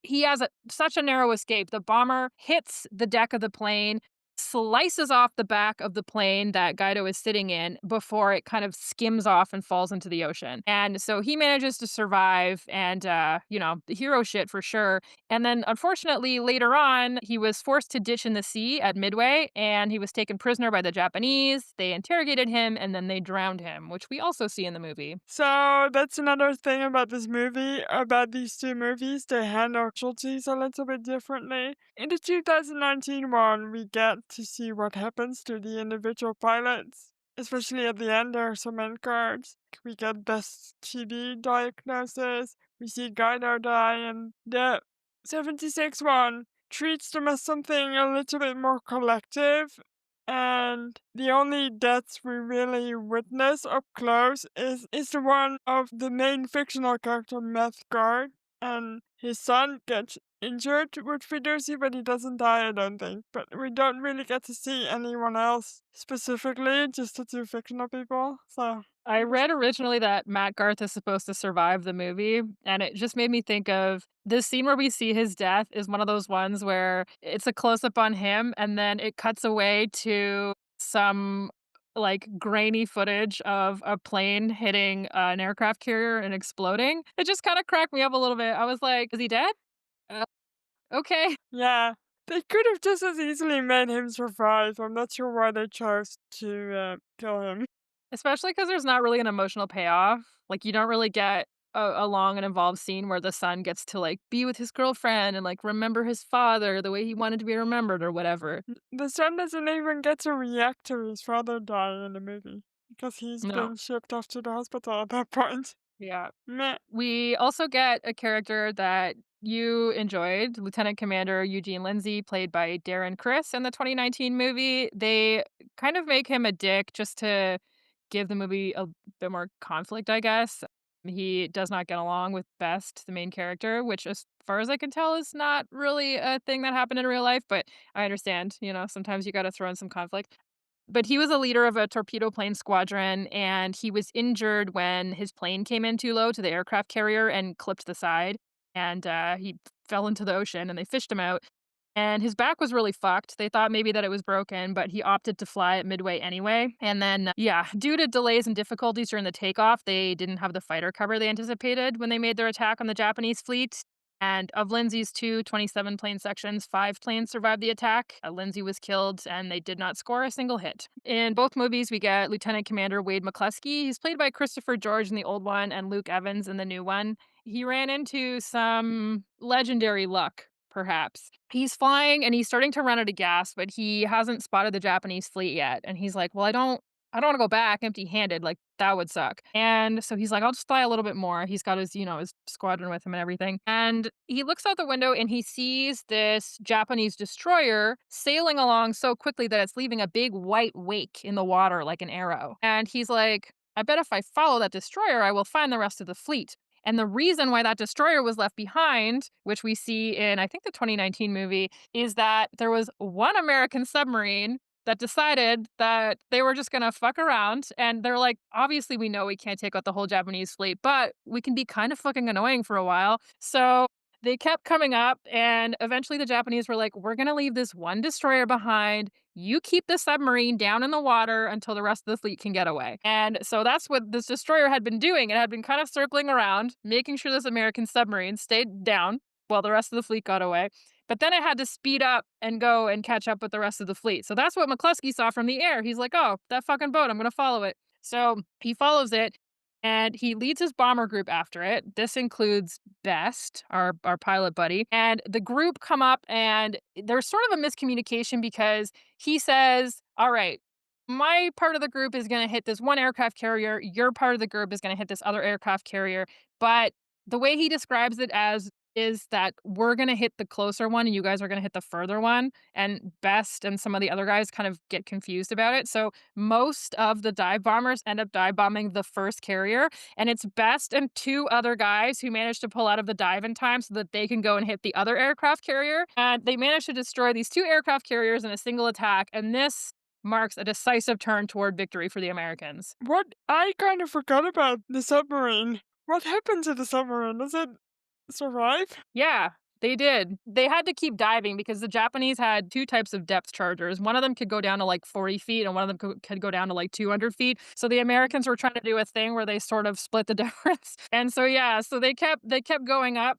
he has such a narrow escape. The bomber hits the deck of the plane, slices off the back of the plane that Guido is sitting in before it kind of skims off and falls into the ocean. And so he manages to survive and, the hero shit for sure. And then unfortunately, later on, he was forced to ditch in the sea at Midway and he was taken prisoner by the Japanese. They interrogated him and then they drowned him, which we also see in the movie. So that's another thing about this movie, about these two movies. They handle casualties a little bit differently. In the 2019 one, we get to see what happens to the individual pilots. Especially at the end, there are some end cards. We get best TB diagnosis. We see Guido die, and the 76 one treats them as something a little bit more collective, and the only deaths we really witness up close is the one of the main fictional character Meth Guard, and his son gets injured with Fiducie, but he doesn't die, I don't think. But we don't really get to see anyone else specifically, just the two fictional people. So I it was read originally that Matt Garth is supposed to survive the movie, and it just made me think of this scene where we see his death is one of those ones where it's a close up on him and then it cuts away to some like grainy footage of a plane hitting an aircraft carrier and exploding. It just kind of cracked me up a little bit. I was like, is he dead? Uh, okay. yeah. They could have just as easily made him survive. I'm not sure why they chose to kill him. Especially because there's not really an emotional payoff. Like, you don't really get a long and involved scene where the son gets to, like, be with his girlfriend and, like, remember his father the way he wanted to be remembered or whatever. The son doesn't even get to react to his father dying in the movie because he's No. been shipped off to the hospital at that point. Yeah. Meh. We also get a character that you enjoyed, Lieutenant Commander Eugene Lindsay, played by Darren Criss in the 2019 movie. They kind of make him a dick just to give the movie a bit more conflict, I guess. He does not get along with Best, the main character, which, as far as I can tell, is not really a thing that happened in real life, but I understand, sometimes you gotta throw in some conflict. But he was a leader of a torpedo plane squadron, and he was injured when his plane came in too low to the aircraft carrier and clipped the side, and, he fell into the ocean, and they fished him out, and his back was really fucked. They thought maybe that it was broken, but he opted to fly at Midway anyway, and then, yeah, due to delays and difficulties during the takeoff, they didn't have the fighter cover they anticipated when they made their attack on the Japanese fleet, and of Lindsay's 27 plane sections, 5 planes survived the attack. Lindsay was killed, and they did not score a single hit. In both movies, we get Lieutenant Commander Wade McCluskey. He's played by Christopher George in the old one and Luke Evans in the new one. He ran into some legendary luck, perhaps. He's flying and he's starting to run out of gas, but he hasn't spotted the Japanese fleet yet. And he's like, well, I don't want to go back empty-handed. Like that would suck. And so he's like, I'll just fly a little bit more. He's got his squadron with him and everything. And he looks out the window and he sees this Japanese destroyer sailing along so quickly that it's leaving a big white wake in the water like an arrow. And he's like, I bet if I follow that destroyer, I will find the rest of the fleet. And the reason why that destroyer was left behind, which we see in, I think, the 2019 movie, is that there was one American submarine that decided that they were just gonna fuck around. And they're like, obviously, we know we can't take out the whole Japanese fleet, but we can be kind of fucking annoying for a while. So they kept coming up, and eventually the Japanese were like, we're gonna leave this one destroyer behind. You keep the submarine down in the water until the rest of the fleet can get away. And so that's what this destroyer had been doing. It had been kind of circling around, making sure this American submarine stayed down while the rest of the fleet got away. But then it had to speed up and go and catch up with the rest of the fleet. So that's what McCluskey saw from the air. He's like, oh, that fucking boat, I'm going to follow it. So he follows it and he leads his bomber group after it. This includes Best, our pilot buddy. And the group come up and there's sort of a miscommunication because he says, all right, my part of the group is going to hit this one aircraft carrier. Your part of the group is going to hit this other aircraft carrier. But the way he describes it as is that we're gonna hit the closer one and you guys are gonna hit the further one, and Best and some of the other guys kind of get confused about it. So most of the dive bombers end up dive bombing the first carrier, and it's Best and 2 other guys who manage to pull out of the dive in time so that they can go and hit the other aircraft carrier. And they manage to destroy these 2 aircraft carriers in a single attack, and this marks a decisive turn toward victory for the Americans. What I kind of forgot about the submarine. What happened to the submarine? Does it survive? Yeah. They did. They had to keep diving because the Japanese had 2 types of depth chargers. One of them could go down to, like, 40 feet, and one of them could go down to, like, 200 feet. So the Americans were trying to do a thing where they sort of split the difference. And so, yeah, so they kept going up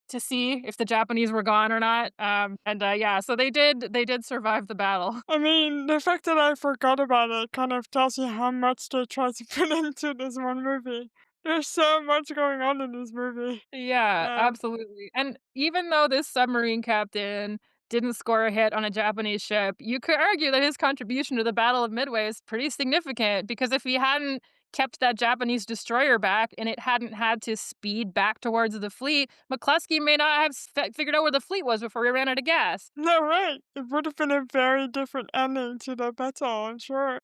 to see if the Japanese were gone or not. Yeah, so they did survive the battle. I mean, the fact that I forgot about it kind of tells you how much they tried to put into this one movie. There's so much going on in this movie. Yeah, Um, absolutely, and even though this submarine captain didn't score a hit on a Japanese ship, you could argue that his contribution to the Battle of Midway is pretty significant because if he hadn't kept that Japanese destroyer back and it hadn't had to speed back towards the fleet, McCluskey may not have figured out where the fleet was before he ran out of gas. no, right. It would have been a very different ending to the battle, I'm sure.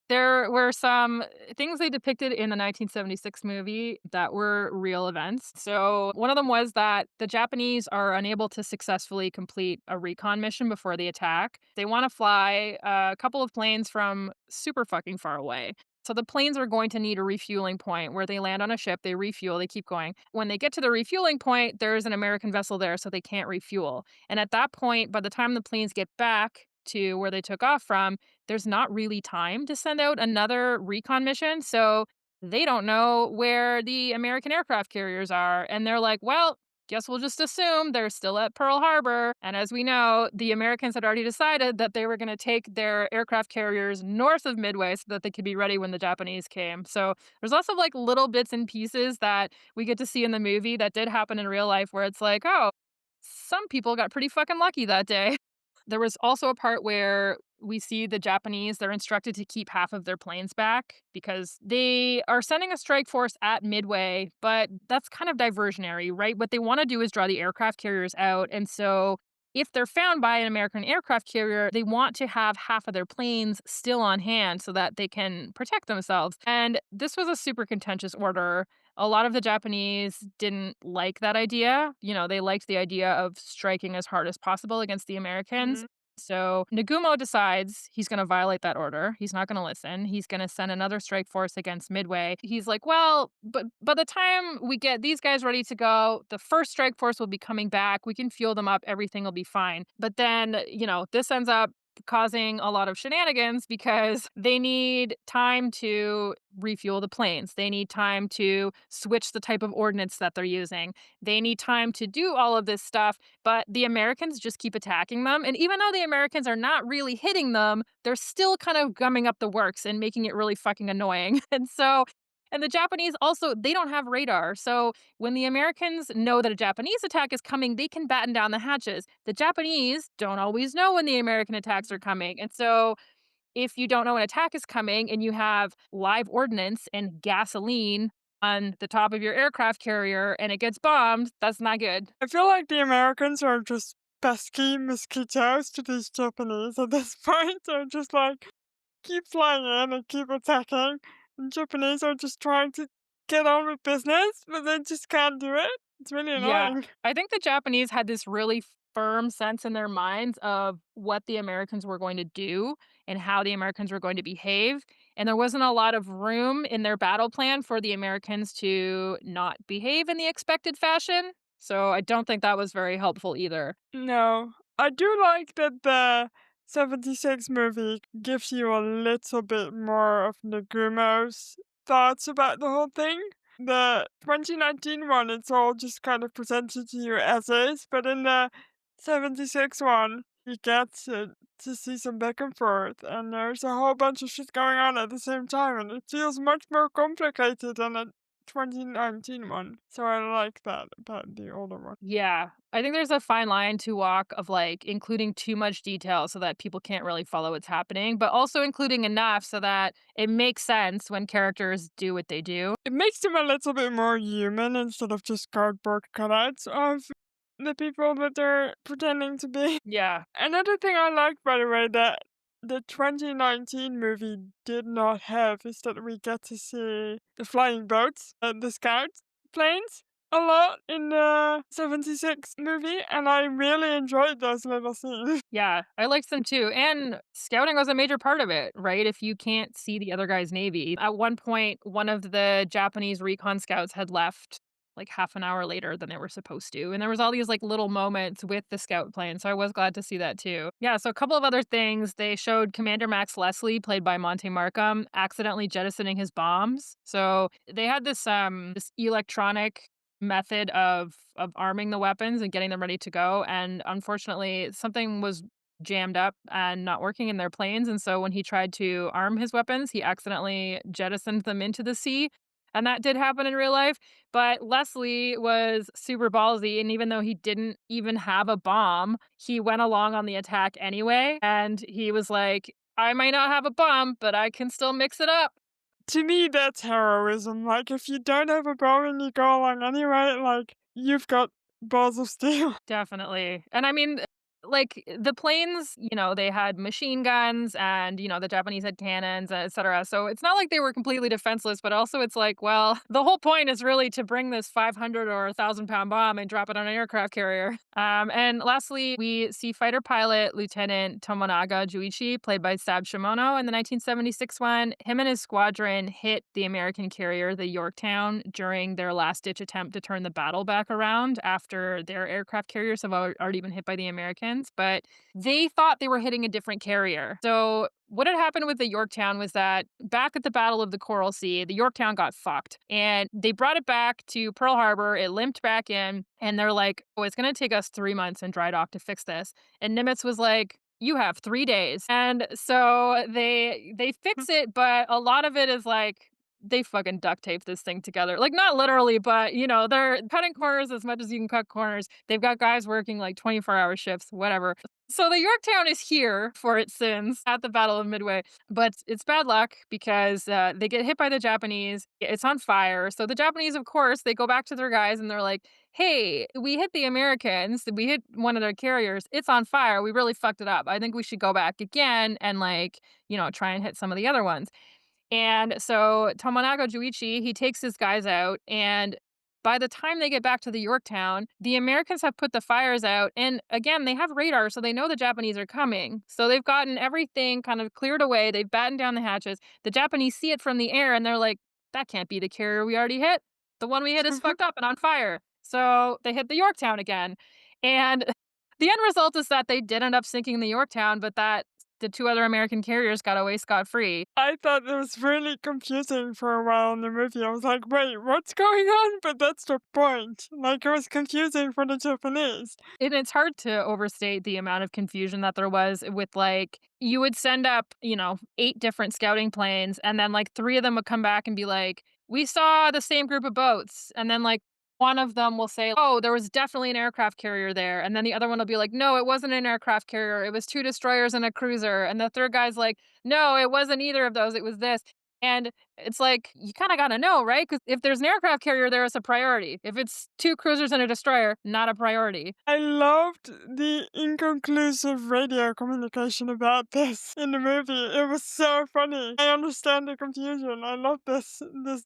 There were some things they depicted in the 1976 movie that were real events. So, one of them was that the Japanese are unable to successfully complete a recon mission before the attack. They want to fly a couple of planes from super fucking far away. So, the planes are going to need a refueling point where they land on a ship, they refuel, they keep going. When they get to the refueling point, there's an American vessel there, so they can't refuel. And at that point, by the time the planes get back to where they took off from, there's not really time to send out another recon mission. So they don't know where the American aircraft carriers are. And they're like, well, guess we'll just assume they're still at Pearl Harbor. And as we know, the Americans had already decided that they were going to take their aircraft carriers north of Midway so that they could be ready when the Japanese came. So there's also like little bits and pieces that we get to see in the movie that did happen in real life where it's like, oh, some people got pretty fucking lucky that day. There was also a part where we see the Japanese, they're instructed to keep half of their planes back because they are sending a strike force at Midway, but that's kind of diversionary, right? What they want to do is draw the aircraft carriers out. And so if they're found by an American aircraft carrier, they want to have half of their planes still on hand so that they can protect themselves. And this was a super contentious order. A lot of the Japanese didn't like that idea. You know, they liked the idea of striking as hard as possible against the Americans. Mhm. So Nagumo decides he's going to violate that order. He's not going to listen. He's going to send another strike force against Midway. He's like, well, but by the time we get these guys ready to go, the first strike force will be coming back. We can fuel them up. Everything will be fine. But then, this ends up causing a lot of shenanigans because they need time to refuel the planes. They need time to switch the type of ordnance that they're using. They need time to do all of this stuff, but the Americans just keep attacking them. And even though the Americans are not really hitting them, they're still kind of gumming up the works and making it really fucking annoying. And the Japanese also, they don't have radar. So when the Americans know that a Japanese attack is coming, they can batten down the hatches. The Japanese don't always know when the American attacks are coming. And so if you don't know an attack is coming and you have live ordnance and gasoline on the top of your aircraft carrier and it gets bombed, that's not good. I feel like the Americans are just pesky mosquitoes to these Japanese at this point. They're just like, keep flying in and keep attacking. And Japanese are just trying to get on with business, but they just can't do it. It's really Yeah. annoying. I think the Japanese had this really firm sense in their minds of what the Americans were going to do and how the Americans were going to behave. And there wasn't a lot of room in their battle plan for the Americans to not behave in the expected fashion. So I don't think that was very helpful either. No, I do like that the 76 movie gives you a little bit more of Nagumo's thoughts about the whole thing. The 2019 one, it's all just kind of presented to you as is, but in the 76 one, you get to see some back and forth, and there's a whole bunch of shit going on at the same time, and it feels much more complicated than the 2019 one. So I like that about the older one. Yeah. I think there's a fine line to walk of like including too much detail so that people can't really follow what's happening, but also including enough so that it makes sense when characters do what they do. It makes them a little bit more human instead of just cardboard cutouts of the people that they're pretending to be. Yeah. Another thing I like, by the way, that the 2019 movie did not have is that we get to see the flying boats, the scout planes. a lot in the 76 movie, and I really enjoyed those little scenes. Yeah, I liked them too, and scouting was a major part of it, right? If you can't see the other guy's navy. At one point, one of the Japanese recon scouts had left like half an hour later than they were supposed to, and there was all these like little moments with the scout plane, so I was glad to see that too. Yeah, so a couple of other things, they showed Commander Max Leslie, played by Monte Markham, accidentally jettisoning his bombs. So they had this electronic method of arming the weapons and getting them ready to go, and unfortunately something was jammed up and not working in their planes, and so when he tried to arm his weapons he accidentally jettisoned them into the sea, and that did happen in real life. But Leslie was super ballsy, and even though he didn't even have a bomb, he went along on the attack anyway, and he was like, I might not have a bomb but I can still mix it up. To me, that's heroism. Like, if you don't have a bow and you go along anyway, like, you've got balls of steel. Definitely. And I mean, like, the planes, they had machine guns and, the Japanese had cannons, et cetera. So it's not like they were completely defenseless, but also it's like, well, the whole point is really to bring this 500 or 1,000 pound bomb and drop it on an aircraft carrier. And lastly, we see fighter pilot Lieutenant Tomonaga Juichi, played by Sab Shimono in the 1976 one. Him and his squadron hit the American carrier, the Yorktown, during their last ditch attempt to turn the battle back around after their aircraft carriers have already been hit by the Americans. But they thought they were hitting a different carrier. So what had happened with the Yorktown was that back at the Battle of the Coral Sea, the Yorktown got fucked and they brought it back to Pearl Harbor. It limped back in and they're like, oh, it's going to take us 3 months in dry dock to fix this. And Nimitz was like, you have 3 days. And so they fix it, but a lot of it is like they fucking duct tape this thing together. Like, not literally, but, they're cutting corners as much as you can cut corners. They've got guys working like 24-hour shifts, whatever. So the Yorktown is here for its sins at the Battle of Midway, but it's bad luck because they get hit by the Japanese. It's on fire. So the Japanese, of course, they go back to their guys and they're like, hey, we hit the Americans. We hit one of their carriers. It's on fire. We really fucked it up. I think we should go back again and, like, try and hit some of the other ones. And so Tomonaga Juichi, he takes his guys out, and by the time they get back to the Yorktown, the Americans have put the fires out, and again, they have radar, so they know the Japanese are coming. So they've gotten everything kind of cleared away, they've battened down the hatches. The Japanese see it from the air, and they're like, "That can't be the carrier we already hit. The one we hit is fucked up and on fire." So they hit the Yorktown again, and the end result is that they did end up sinking the Yorktown, but that the 2 other American carriers got away scot-free. I thought it was really confusing for a while in the movie. I was like, wait, what's going on? But that's the point. Like, it was confusing for the Japanese. And it's hard to overstate the amount of confusion that there was with, like, you would send up, 8 different scouting planes, and then, like, 3 of them would come back and be like, "We saw the same group of boats." And then, like, one of them will say, "Oh, there was definitely an aircraft carrier there." And then the other one will be like, "No, it wasn't an aircraft carrier. It was 2 destroyers and a cruiser." And the third guy's like, "No, it wasn't either of those. It was this." And it's like, you kinda gotta know, right? Because if there's an aircraft carrier there, it's a priority. If it's 2 cruisers and a destroyer, not a priority. I loved the inconclusive radio communication about this in the movie. It was so funny. I understand the confusion. I love this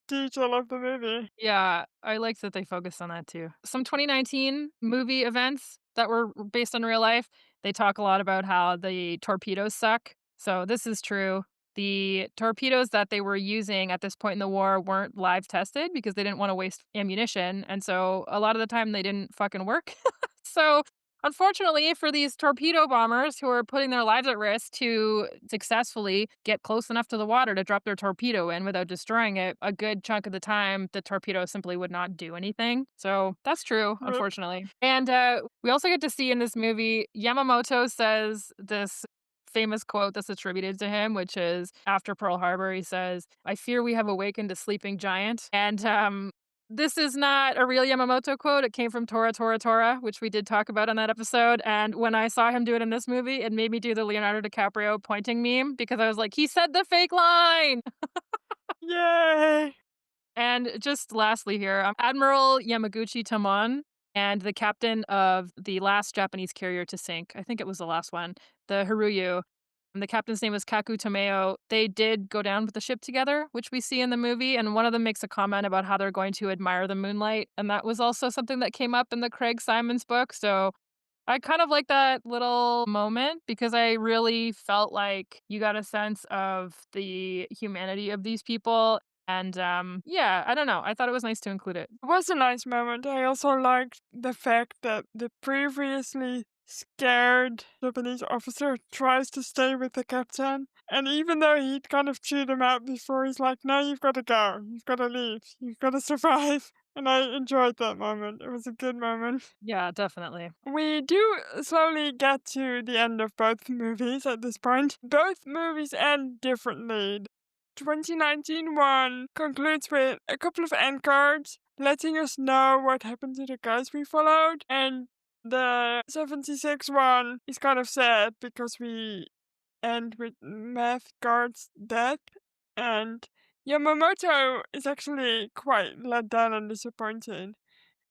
detail of the movie. Yeah, I liked that they focused on that too. Some 2019 movie events that were based on real life, they talk a lot about how the torpedoes suck. So this is true. The torpedoes that they were using at this point in the war weren't live tested because they didn't want to waste ammunition. And so a lot of the time they didn't fucking work. So unfortunately for these torpedo bombers who are putting their lives at risk to successfully get close enough to the water to drop their torpedo in without destroying it, a good chunk of the time, the torpedo simply would not do anything. So that's true, Rip. unfortunately. And we also get to see in this movie, Yamamoto says this famous quote that's attributed to him, which is after Pearl Harbor, he says, "I fear we have awakened a sleeping giant." And this is not a real Yamamoto quote. It came from Tora Tora Tora, which we did talk about on that episode. And when I saw him do it in this movie, it made me do the Leonardo DiCaprio pointing meme because I was like, he said the fake line. Yay! And just lastly here, Admiral Yamaguchi Tamon and the captain of the last Japanese carrier to sink, I think it was the last one, the Haruyu. and the captain's name was Kaku Tomeo. They did go down with the ship together, which we see in the movie, and one of them makes a comment about how they're going to admire the moonlight, and that was also something that came up in the Craig Simons book, so I kind of like that little moment because I really felt like you got a sense of the humanity of these people. And yeah, I don't know. I thought it was nice to include it. It was a nice moment. I also liked the fact that the previously scared Japanese officer tries to stay with the captain. And even though he'd kind of chewed him out before, he's like, no, you've got to go. You've got to leave. You've got to survive. And I enjoyed that moment. It was a good moment. Yeah, definitely. We do slowly get to the end of both movies at this point. Both movies end differently. 2019 one concludes with a couple of end cards letting us know what happened to the guys we followed, and the 76 one is kind of sad because we end with Math Guard's death, and Yamamoto is actually quite let down and disappointed,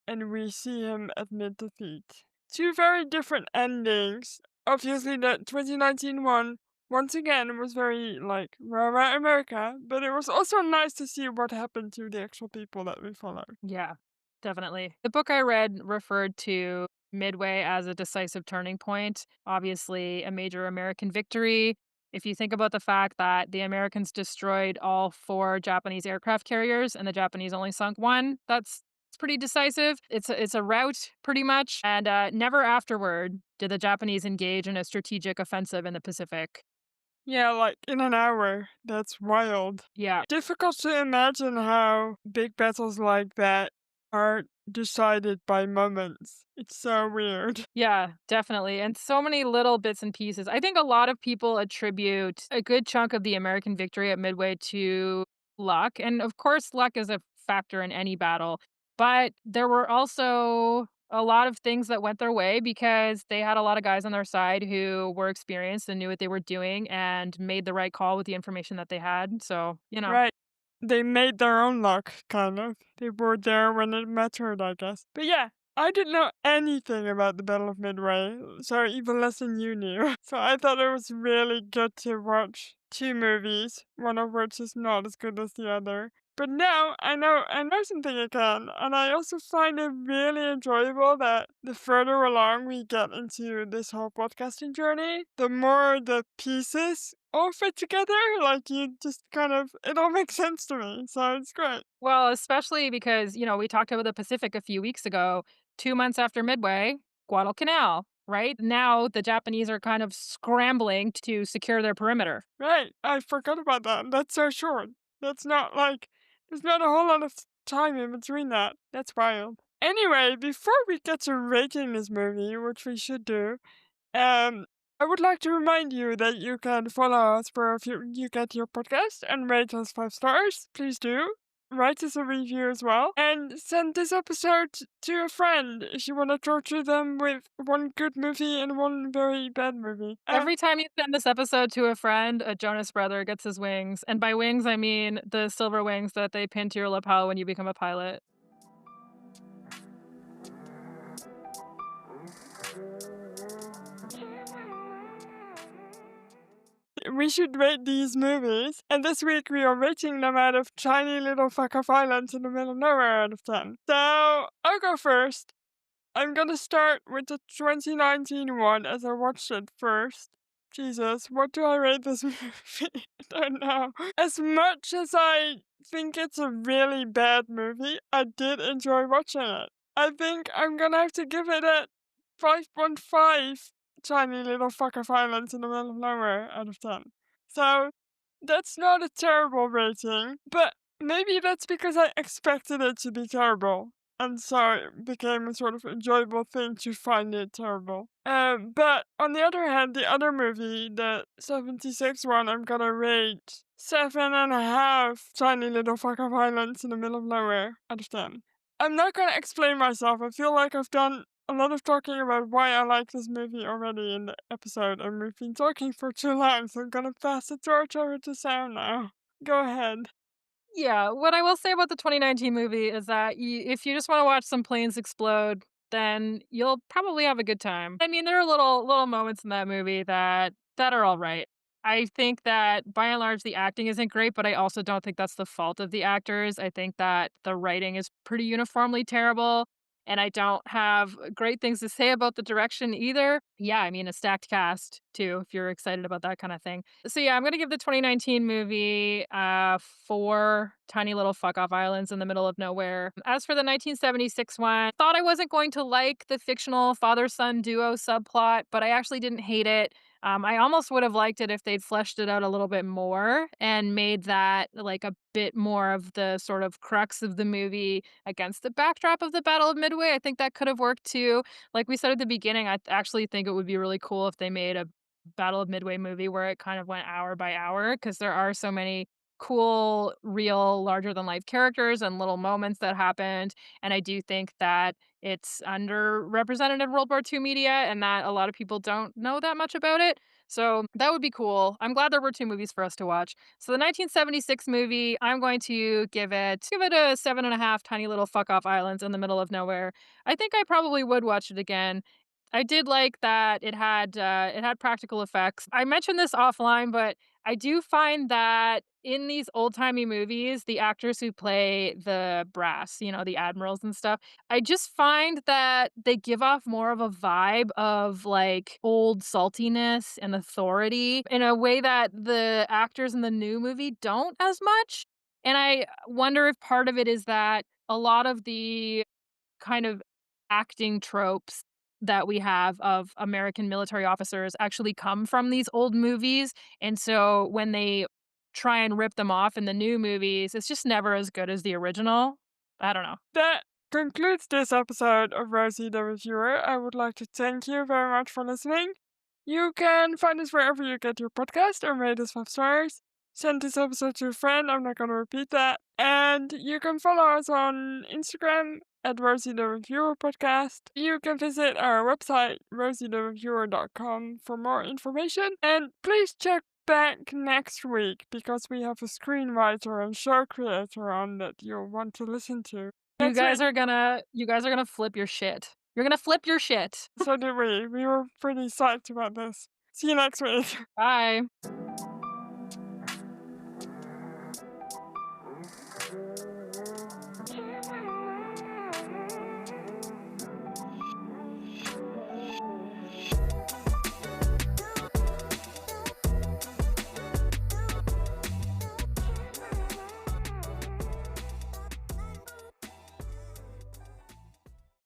and we see him admit defeat. Two very different endings. Obviously, the 2019 one, once again, was very, like, rah America, but it was also nice to see what happened to the actual people that we followed. Yeah, definitely. The book I read referred to Midway as a decisive turning point, obviously, a major American victory. If you think about the fact that the Americans destroyed all four Japanese aircraft carriers and the Japanese only sunk one, that's it's pretty decisive. It's a rout pretty much, and never afterward did the Japanese engage in a strategic offensive in the Pacific. Yeah, like in an hour. That's wild. Yeah, Difficult to imagine how big battles like that are decided by moments. It's so weird. yeah, definitely. And so many little bits and pieces. I think a lot of people attribute a good chunk of the American victory at Midway to luck. And of course, luck is a factor in any battle. But there were also a lot of things that went their way because they had a lot of guys on their side who were experienced and knew what they were doing and made the right call with the information that they had. So, Right. They made their own luck, kind of. They were there when it mattered, I guess. But yeah, I didn't know anything about the Battle of Midway, so even less than you knew. So I thought it was really good to watch two movies, one of which is not as good as the other. But now I know something again, and I also find it really enjoyable that the further along we get into this whole podcasting journey, the more the pieces all fit together. Like you just kind of it all makes sense to me. So it's great. Well, especially because, we talked about the Pacific a few weeks ago. 2 months after Midway, Guadalcanal, right? Now the Japanese are kind of scrambling to secure their perimeter. Right. I forgot about that. That's so short. That's not like there's not a whole lot of time in between that. That's wild. Anyway, before we get to rating this movie, which we should do, I would like to remind you that you can follow us wherever you get your podcast and rate us 5 stars. Please do. Write us a review as well. And send this episode to a friend if you want to torture them with one good movie and one very bad movie. Every time you send this episode to a friend, a Jonas brother gets his wings. And by wings, I mean the silver wings that they pin to your lapel when you become a pilot. We should rate these movies, and this week we are rating them out of tiny little fuck off islands in the middle of nowhere out of 10. So, I'll go first. I'm gonna start with the 2019 one as I watched it first. Jesus, what do I rate this movie? I don't know. As much as I think it's a really bad movie, I did enjoy watching it. I think I'm gonna have to give it a 5.5 tiny little fuck of islands in the middle of nowhere out of 10. So, that's not a terrible rating, but maybe that's because I expected it to be terrible, and so it became a sort of enjoyable thing to find it terrible. But on the other hand, the other movie, the 76 one, I'm gonna rate 7.5 tiny little fuck off islands in the middle of nowhere out of 10. I'm not gonna explain myself. I feel like I've done a lot of talking about why I like this movie already in the episode, and we've been talking for too long, so I'm gonna pass the torch over to Sam now. Go ahead. Yeah, what I will say about the 2019 movie is that if you just want to watch some planes explode, then you'll probably have a good time. I mean, there are little moments in that movie that are all right. I think that by and large the acting isn't great, but I also don't think that's the fault of the actors. I think that the writing is pretty uniformly terrible, and I don't have great things to say about the direction either. Yeah, I mean a stacked cast too, if you're excited about that kind of thing. So yeah, I'm gonna give the 2019 movie 4 tiny little fuck off islands in the middle of nowhere. As for the 1976 one, thought I wasn't going to like the fictional father son duo subplot, but I actually didn't hate it. I almost would have liked it if they'd fleshed it out a little bit more and made that like a bit more of the sort of crux of the movie against the backdrop of the Battle of Midway. I think that could have worked too. Like we said at the beginning, actually think it would be really cool if they made a Battle of Midway movie where it kind of went hour by hour because there are so many cool, real, larger than life characters and little moments that happened. And I do think that it's underrepresented in World War II media and that a lot of people don't know that much about it. So that would be cool. I'm glad there were 2 movies for us to watch. So the 1976 movie, I'm going to give it a 7.5 tiny little fuck off islands in the middle of nowhere. I think I probably would watch it again. I did like that it had practical effects. I mentioned this offline, but I do find that in these old-timey movies, the actors who play the brass, you know, the admirals and stuff, I just find that they give off more of a vibe of, like, old saltiness and authority in a way that the actors in the new movie don't as much, and I wonder if part of it is that a lot of the kind of acting tropes that we have of American military officers actually come from these old movies, and so when they try and rip them off in the new movies, it's just never as good as the original. I don't know. That concludes this episode of Rosie the Reviewer. I would like to thank you very much for listening. You can find us wherever you get your podcast or rate us 5 stars. Send this episode to a friend. I'm not going to repeat that. And you can follow us on Instagram at Rosie the Reviewer Podcast. You can visit our website, rosieTheReviewer.com, for more information. And please check back next week because we have a screenwriter and show creator on that you'll want to listen to. Next week. You guys are gonna flip your shit. You're gonna flip your shit. So did we. We were pretty psyched about this. See you next week. Bye.